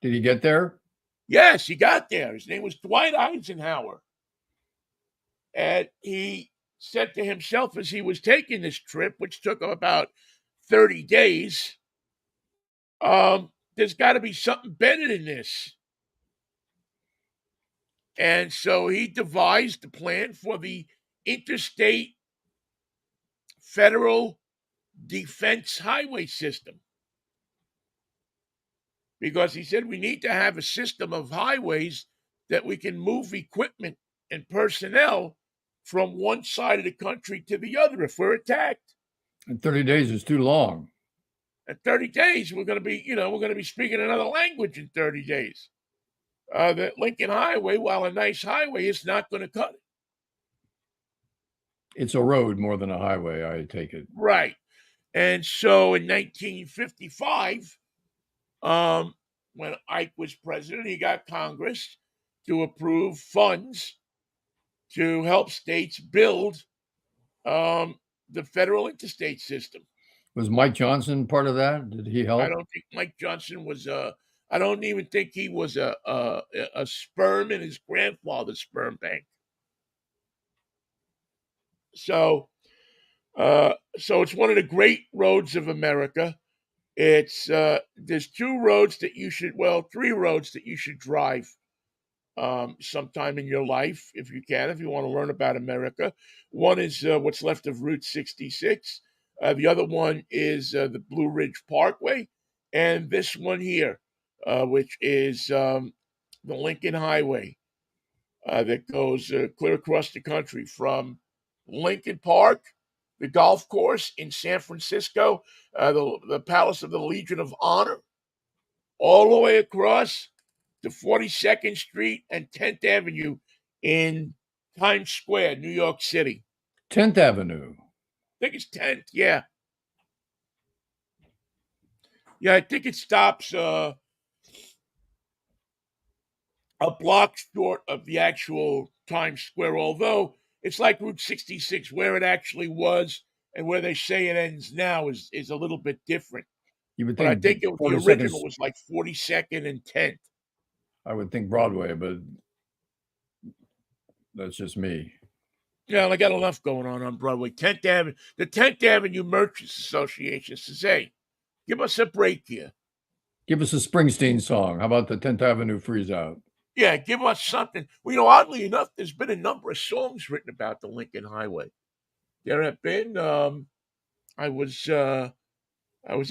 Did he get there? Yes, he got there. His name was Dwight Eisenhower. And he said to himself as he was taking this trip, which took about 30 days, there's got to be something better than this. And so he devised a plan for the interstate federal defense highway system. Because he said we need to have a system of highways that we can move equipment and personnel from one side of the country to the other if we're attacked. And 30 days is too long. At 30 days, we're going to be speaking another language in 30 days. The Lincoln Highway, while a nice highway, is not going to cut it. It's a road more than a highway, I take it. Right. And so in 1955, when Ike was president, he got Congress to approve funds to help states build the federal interstate system. Was Mike Johnson part of that? Did he help? I don't think Mike Johnson was I don't even think he was a sperm in his grandfather's sperm bank. So it's one of the great roads of America. It's there's three roads that you should drive sometime in your life if you can, if you want to learn about America. One is what's left of Route 66. The other one is the Blue Ridge Parkway, and this one here, which is the Lincoln Highway that goes clear across the country from Lincoln Park, the golf course in San Francisco, the Palace of the Legion of Honor, all the way across to 42nd Street and 10th Avenue in Times Square, New York City. 10th Avenue. I think it's 10th, yeah. Yeah, I think it stops a block short of the actual Times Square, although it's like Route 66, where it actually was and where they say it ends now is a little bit different. You would But I think think the original was like 42nd and 10th. I would think Broadway, but that's just me. Yeah, I got enough going on Broadway. 10th Avenue, the 10th Avenue Merchants Association says, hey, give us a break here. Give us a Springsteen song. How about the 10th Avenue Freeze Out? Yeah, give us something. Well, oddly enough, there's been a number of songs written about the Lincoln Highway. There have been. I was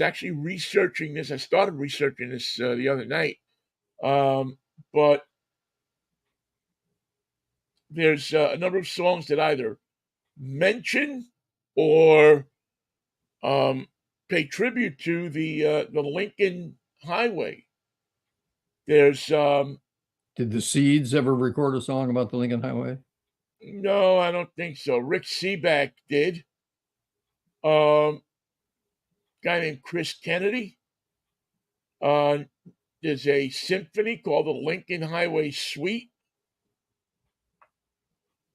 actually researching this. I started researching this the other night, but there's a number of songs that either mention or pay tribute to the Lincoln Highway. There's Did the Seeds ever record a song about the Lincoln Highway? No, I don't think so. Rick Seaback did. Guy named Chris Kennedy. There's a symphony called the Lincoln Highway Suite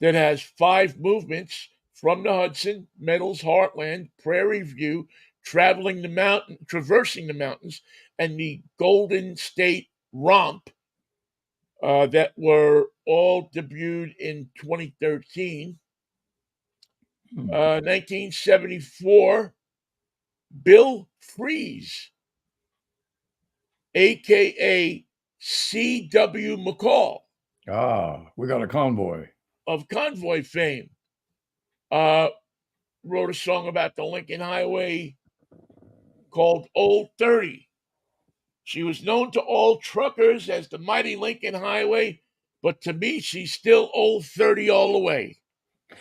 that has 5 movements: From the Hudson, Meadows, Heartland, Prairie View, Traversing the Mountains, and the Golden State Romp that were all debuted in 2013. 1974, Bill Freeze, a.k.a. C.W. McCall. We got a convoy. Of Convoy fame. Wrote a song about the Lincoln Highway called Old 30. She was known to all truckers as the mighty Lincoln Highway, but to me, she's still Old 30 all the way.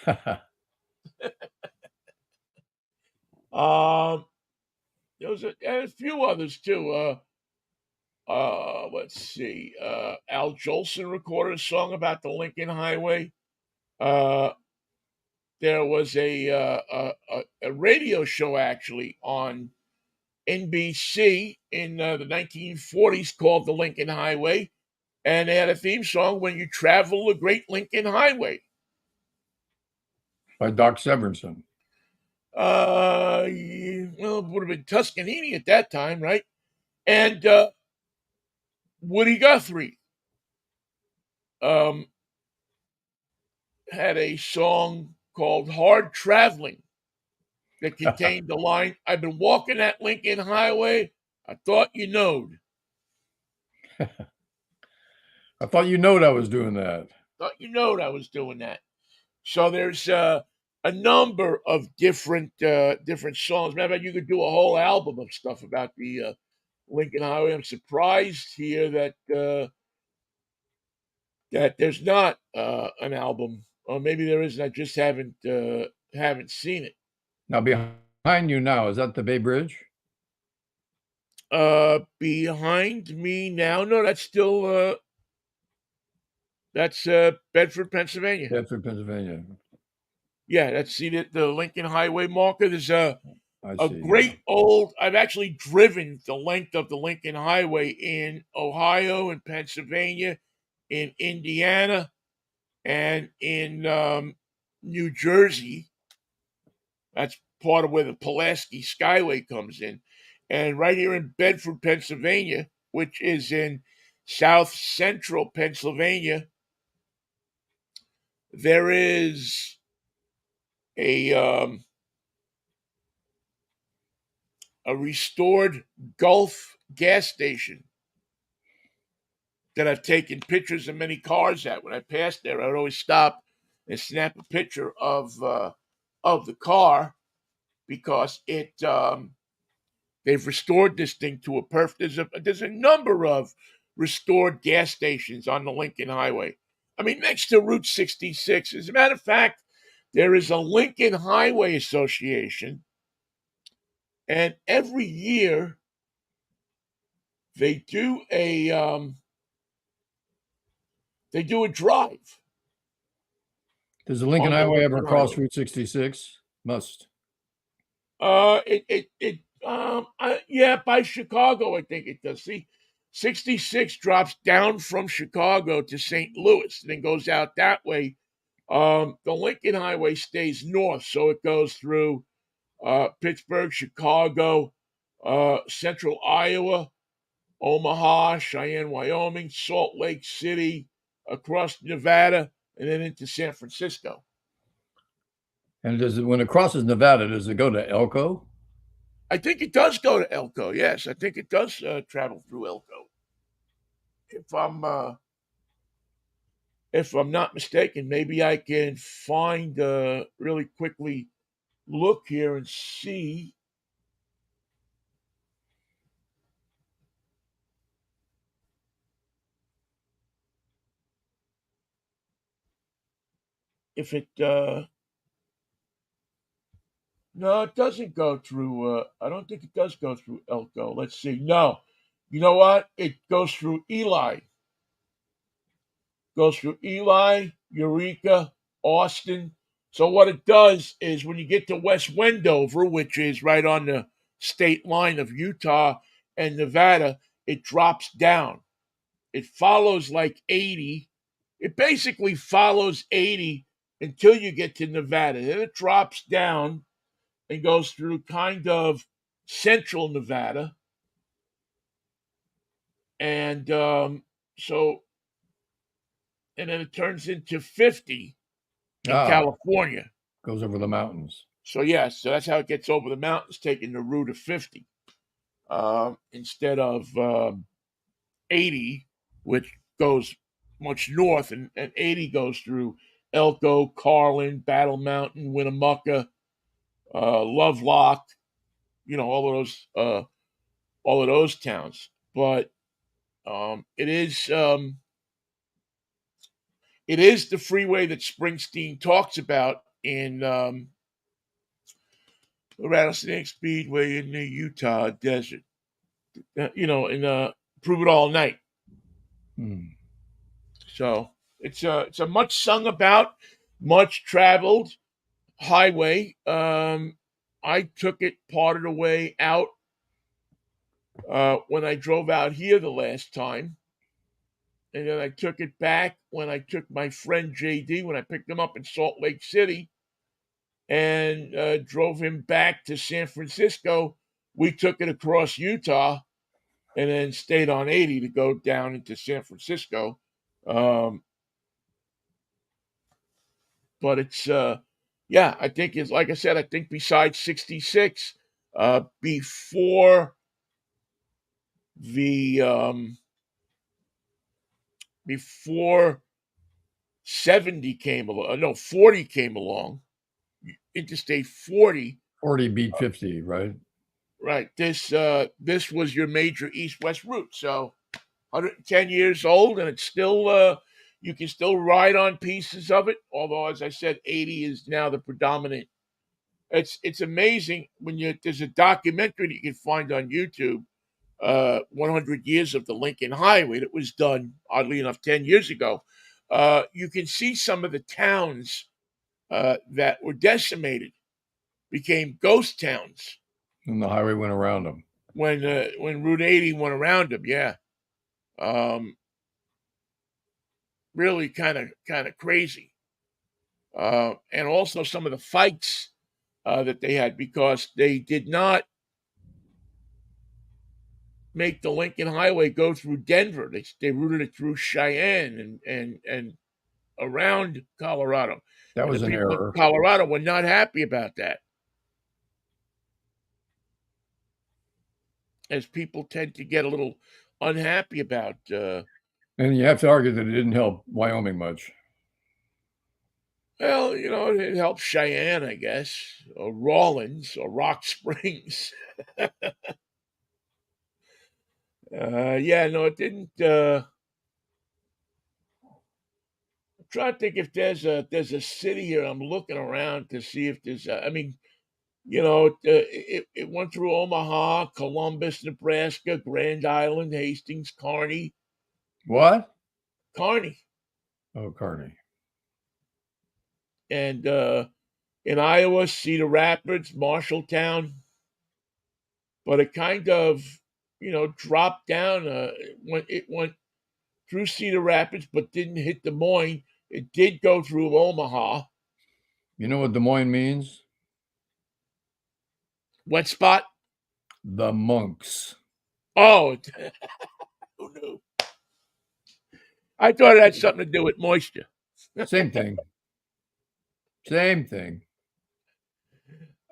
There was a few others too. Let's see. Al Jolson recorded a song about the Lincoln Highway. There was a radio show actually on NBC in the 1940s called the Lincoln Highway, and they had a theme song, "When You Travel the Great Lincoln Highway," by Doc Severinsen. Well, it would have been Tuscanini at that time, right? And Woody Guthrie had a song called "Hard Traveling" that contained the line, "I've been walking that Lincoln Highway, I thought you knowed." I thought you knowed I was doing that. Thought you knowed I was doing that. So there's a number of different songs. Matter of fact, you could do a whole album of stuff about the Lincoln Highway. I'm surprised here that there's not an album, or maybe there is, and I just haven't seen it. Now behind you now, is that the Bay Bridge? Behind me now, no, that's still That's Bedford, Pennsylvania. Bedford, Pennsylvania. Yeah, that's see the Lincoln Highway marker. There's I a see. great old. I've actually driven the length of the Lincoln Highway in Ohio and Pennsylvania, in Indiana, and in New Jersey. That's part of where the Pulaski Skyway comes in. And right here in Bedford, Pennsylvania, which is in south central Pennsylvania, there is a a restored Gulf gas station that I've taken pictures of many cars at. When I passed there, I would always stop and snap a picture of the car because they've restored this thing to a perfect. There's a number of restored gas stations on the Lincoln Highway. I mean, next to Route 66. As a matter of fact, there is a Lincoln Highway Association, and every year they do a drive. Does the Lincoln On the Highway ever Lincoln cross Highway. Route 66? Must. Yeah, by Chicago, I think it does. See, 66 drops down from Chicago to St. Louis, and then goes out that way. The Lincoln Highway stays north, so it goes through Pittsburgh, Chicago, central Iowa, Omaha, Cheyenne, Wyoming, Salt Lake City, across Nevada, and then into San Francisco. And when it crosses Nevada, does it go to Elko? I think it does go to Elko. Yes, I think it does travel through Elko. If I'm not mistaken, maybe I can find really quickly look here and see if it. No, it doesn't go through. I don't think it does go through Elko. Let's see. No, you know what? It goes through Ely. Goes through Ely, Eureka, Austin. So what it does is when you get to West Wendover, which is right on the state line of Utah and Nevada, it drops down. It follows like 80. It basically follows 80 until you get to Nevada. Then it drops down and goes through kind of central Nevada. And so, and then it turns into 50 in California. Goes over the mountains. So, yeah, so that's how it gets over the mountains, taking the route of 50 instead of 80, which goes much north, and 80 goes through Elko, Carlin, Battle Mountain, Winnemucca, Lovelock, all of those towns. But it is the freeway that Springsteen talks about in the Rattlesnake Speedway in the Utah desert. In Prove It All Night. So it's a much sung about, much traveled highway. I took it part of the way out when I drove out here the last time. And then I took it back when I took my friend JD, when I picked him up in Salt Lake City and drove him back to San Francisco. We took it across Utah and then stayed on 80 to go down into San Francisco. But it's, I think it's, like I said, I think besides 66, before the, before 70 came along, no, 40 came along, Interstate 40. 40 beat 50, right? Right. This was your major east-west route. So 110 years old, and it's still, you can still ride on pieces of it. Although, as I said, 80 is now the predominant. It's amazing when there's a documentary that you can find on YouTube, 100 Years of the Lincoln Highway, that was done, oddly enough, 10 years ago. you can see some of the towns that were decimated became ghost towns And the highway went around them. when Route 80 went around them. Yeah, really kind of crazy. And also some of the fights that they had because they did not make the Lincoln Highway go through Denver. They routed it through Cheyenne and around Colorado. That And the was an people in error. Colorado were not happy about that, as people tend to get a little unhappy about. And you have to argue that it didn't help Wyoming much. Well, it helps Cheyenne, I guess, or Rawlins, or Rock Springs. Yeah, no, it didn't. I'm trying to think if there's a city here. I'm looking around to see if there's. I mean, it went through Omaha, Columbus, Nebraska, Grand Island, Hastings, What? Kearney, Oh, Kearney. and in Iowa, Cedar Rapids, Marshalltown. But it kind of, dropped down. It went through Cedar Rapids, but didn't hit Des Moines. It did go through Omaha. You know what Des Moines means? Wet spot. The monks. Oh, who knew? I thought it had something to do with moisture. Same thing. Same thing.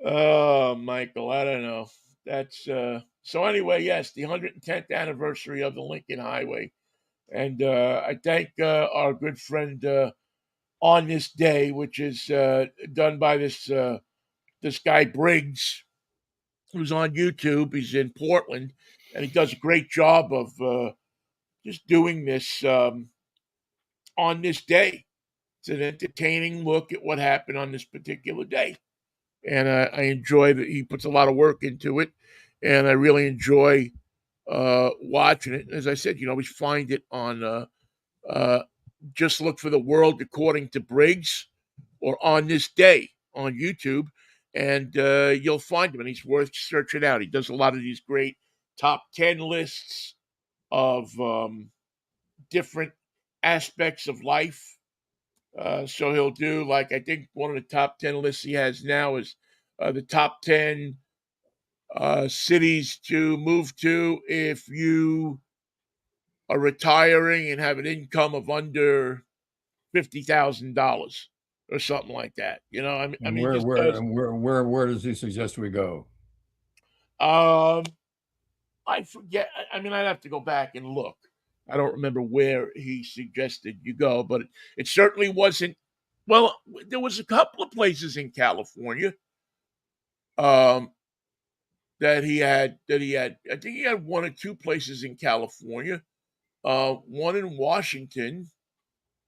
Oh, Michael, I don't know. That's so anyway, yes, the 110th anniversary of the Lincoln Highway. And I thank our good friend on this day, which is done by this guy Briggs, who's on YouTube. He's in Portland, and he does a great job of just doing this on this day. It's an entertaining look at what happened on this particular day, and I enjoy that he puts a lot of work into it, and I really enjoy watching it. As I said, you always find it on. Uh, just look for the world according to Briggs, or on this day on YouTube, and you'll find him. And he's worth searching out. He does a lot of these great top 10 lists of different aspects of life. So he'll do, like, I think one of the top 10 lists he has now is the top 10 cities to move to if you are retiring and have an income of under $50,000 or something like that. I And mean, he where just where does. and where does he suggest we go? Um, I forget. I mean, I'd have to go back and look. I don't remember where he suggested you go, but it certainly wasn't. Well, there was a couple of places in California um, that he had. I think he had one or two places in California. One in Washington,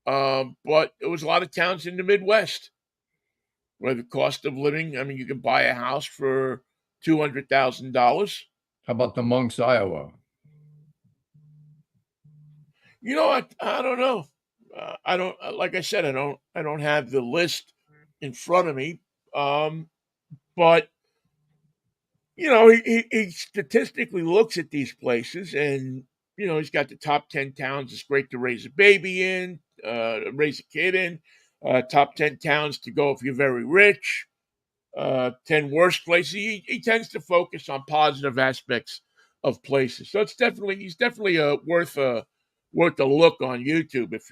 but there was a lot of towns in the Midwest where the cost of living. I mean, you can buy a house for $200,000. How about the monks, Iowa? I don't know. I don't like I said. I don't have the list in front of me. But he statistically looks at these places, and he's got the top 10 towns it's great to raise a baby in, raise a kid in. Top 10 towns to go if you're very rich. 10 worst places. He tends to focus on positive aspects of places. So he's definitely worth a look on YouTube if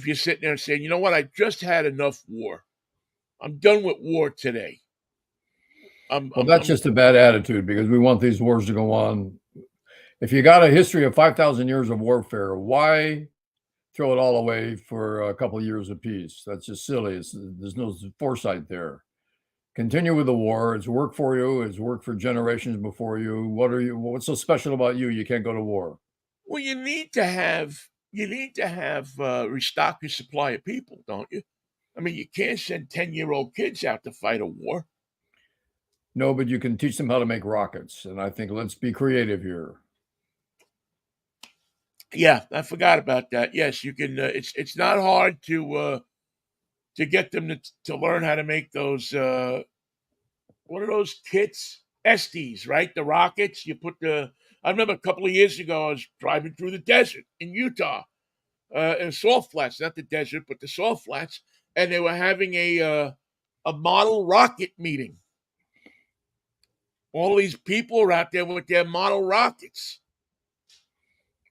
you're sitting there and saying, you know what, I just had enough war. I'm done with war today. Well, that's just a bad attitude because we want these wars to go on. If you got a history of 5,000 years of warfare, why throw it all away for a couple of years of peace? That's just silly. There's no foresight there. Continue with the war. It's worked for you. It's worked for generations before you. What's so special about you? You can't go to war. Well, you need to have restock your supply of people, don't you? I mean, you can't send 10-year-old kids out to fight a war. No, but you can teach them how to make rockets. And I think let's be creative here. Yeah, I forgot about that. Yes, you can. It's not hard to get them to learn how to make those. What are those kits? Estes, right? The rockets. You put the. I remember a couple of years ago, I was driving through the desert in Utah, in salt flats, not the desert, but the salt flats, and they were having a model rocket meeting. All these people were out there with their model rockets,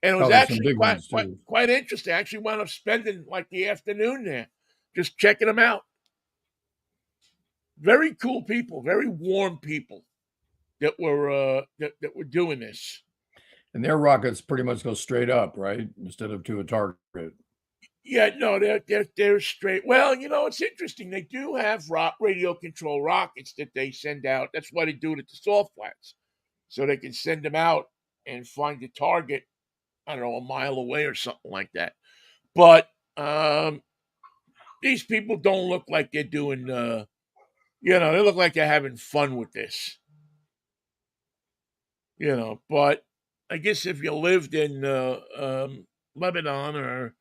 and it was Probably some actually big ones too. quite interesting. I actually wound up spending like the afternoon there, just checking them out. Very cool people, very warm people that were doing this. And their rockets pretty much go straight up, right? Instead of to a target. Yeah, no, they're straight. Well, it's interesting. They do have radio control rockets that they send out. That's why they do it at the salt flats, so they can send them out and find the target. I don't know, a mile away or something like that. But these people don't look like they're doing. They look like they're having fun with this. But I guess if you lived in Lebanon or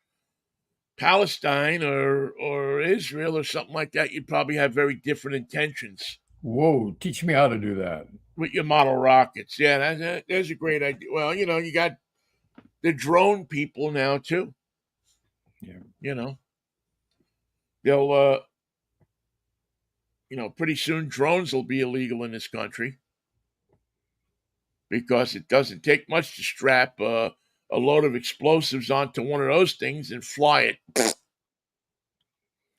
Palestine or Israel or something like that, you'd probably have very different intentions Whoa, teach me how to do that. with your model rockets. Yeah, that's a great idea. Well, you got the drone people now too. Yeah. They'll pretty soon drones will be illegal in this country because it doesn't take much to strap a load of explosives onto one of those things and fly it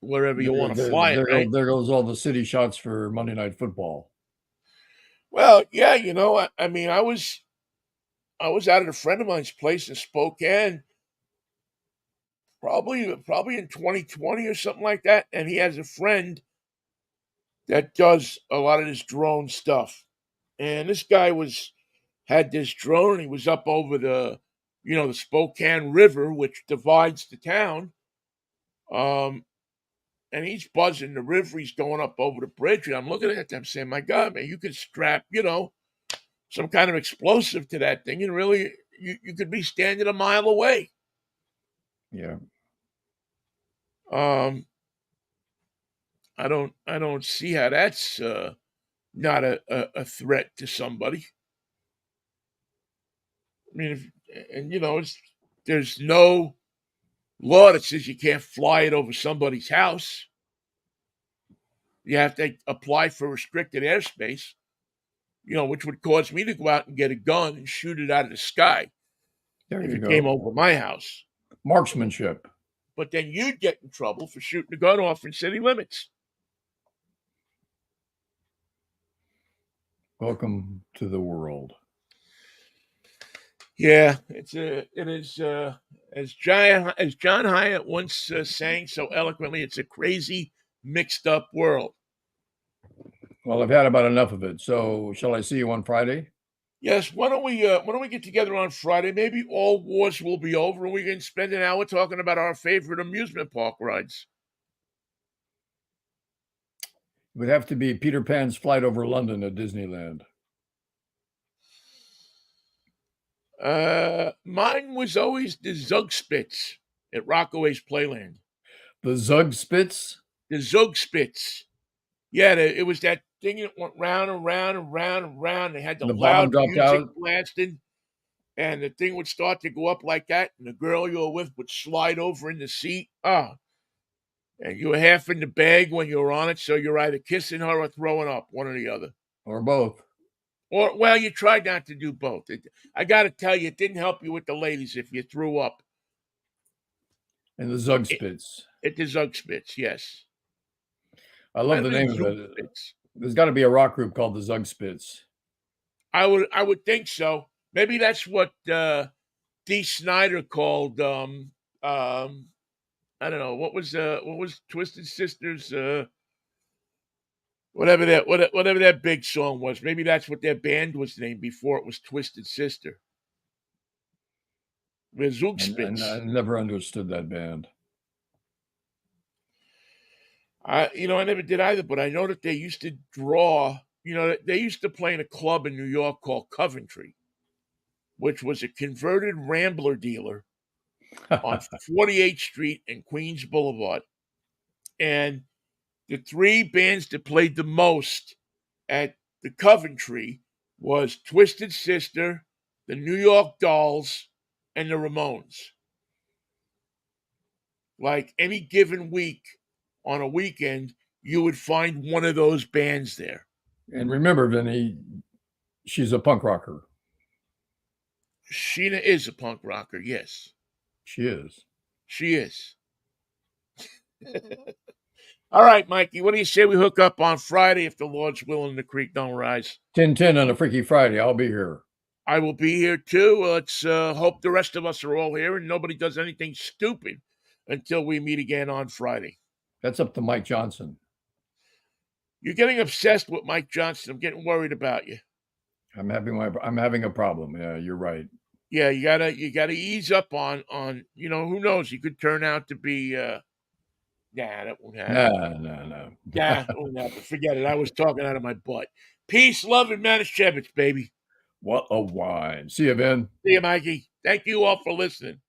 wherever you want to fly it, right? There goes all the city shots for Monday Night Football. Well, yeah, I mean, I was out at a friend of mine's place in Spokane, probably in 2020 or something like that, and he has a friend that does a lot of this drone stuff. And this guy had this drone, and he was up over the Spokane River, which divides the town. And he's buzzing the river. He's going up over the bridge, and I'm looking at them saying, "My God, man, you could strap, some kind of explosive to that thing, and really, you could be standing a mile away." Yeah. I don't see how that's not a threat to somebody. I mean, there's no law that says you can't fly it over somebody's house. You have to apply for restricted airspace, which would cause me to go out and get a gun and shoot it out of the sky There if you it came go. over my house. Marksmanship. But then you'd get in trouble for shooting a gun off in city limits. Welcome to the world. Yeah, it is as John Hyatt once sang so eloquently. It's a crazy, mixed up world. Well, I've had about enough of it. So, shall I see you on Friday? Yes, why don't we get together on Friday? Maybe all wars will be over, and we can spend an hour talking about our favorite amusement park rides. It would have to be Peter Pan's Flight Over London at Disneyland. Mine was always the Zugspitz at Rockaway's Playland. The Zugspitz? The Zugspitz. Yeah, it was that thing that went round and round and round and round. They had the bottom loud dropped music out. blasting, and the thing would start to go up like that, and the girl you were with would slide over in the seat. Oh, and you were half in the bag when you were on it, so you're either kissing her or throwing up, one or the other. Or both. Or, well, you tried not to do both. I got to tell you, it didn't help you with the ladies if you threw up. And the Zugspitz. At the Zugspitz, yes. I love the name of it. There's got to be a rock group called the Zugspitz. I would think so. Maybe that's what Dee Snider called. I don't know what was Twisted Sisters. Whatever that big song was. Maybe that's what their band was named before it was Twisted Sister. And I never understood that band. I never did either, but I know that they used to draw. They used to play in a club in New York called Coventry, which was a converted Rambler dealer on 48th Street and Queens Boulevard. And the three bands that played the most at the Coventry was Twisted Sister, the New York Dolls, and the Ramones. Like any given week on a weekend, you would find one of those bands there. And remember, Vinnie, she's a punk rocker. Sheena is a punk rocker, yes. She is. She is. All right, Mikey, what do you say we hook up on Friday if the Lord's willing, the creek don't rise? 10-10 on a Freaky Friday. I'll be here. I will be here too. Let's hope the rest of us are all here and nobody does anything stupid until we meet again on Friday. That's up to Mike Johnson. You're getting obsessed with Mike Johnson. I'm getting worried about you. I'm having a problem. Yeah, you're right. Yeah, you gotta ease up on who knows? He could turn out to be that won't happen. No. That won't happen. Forget it. I was talking out of my butt. Peace, love, and Manischewitz, baby. What a wine. See you, Ben. See you, Mikey. Thank you all for listening.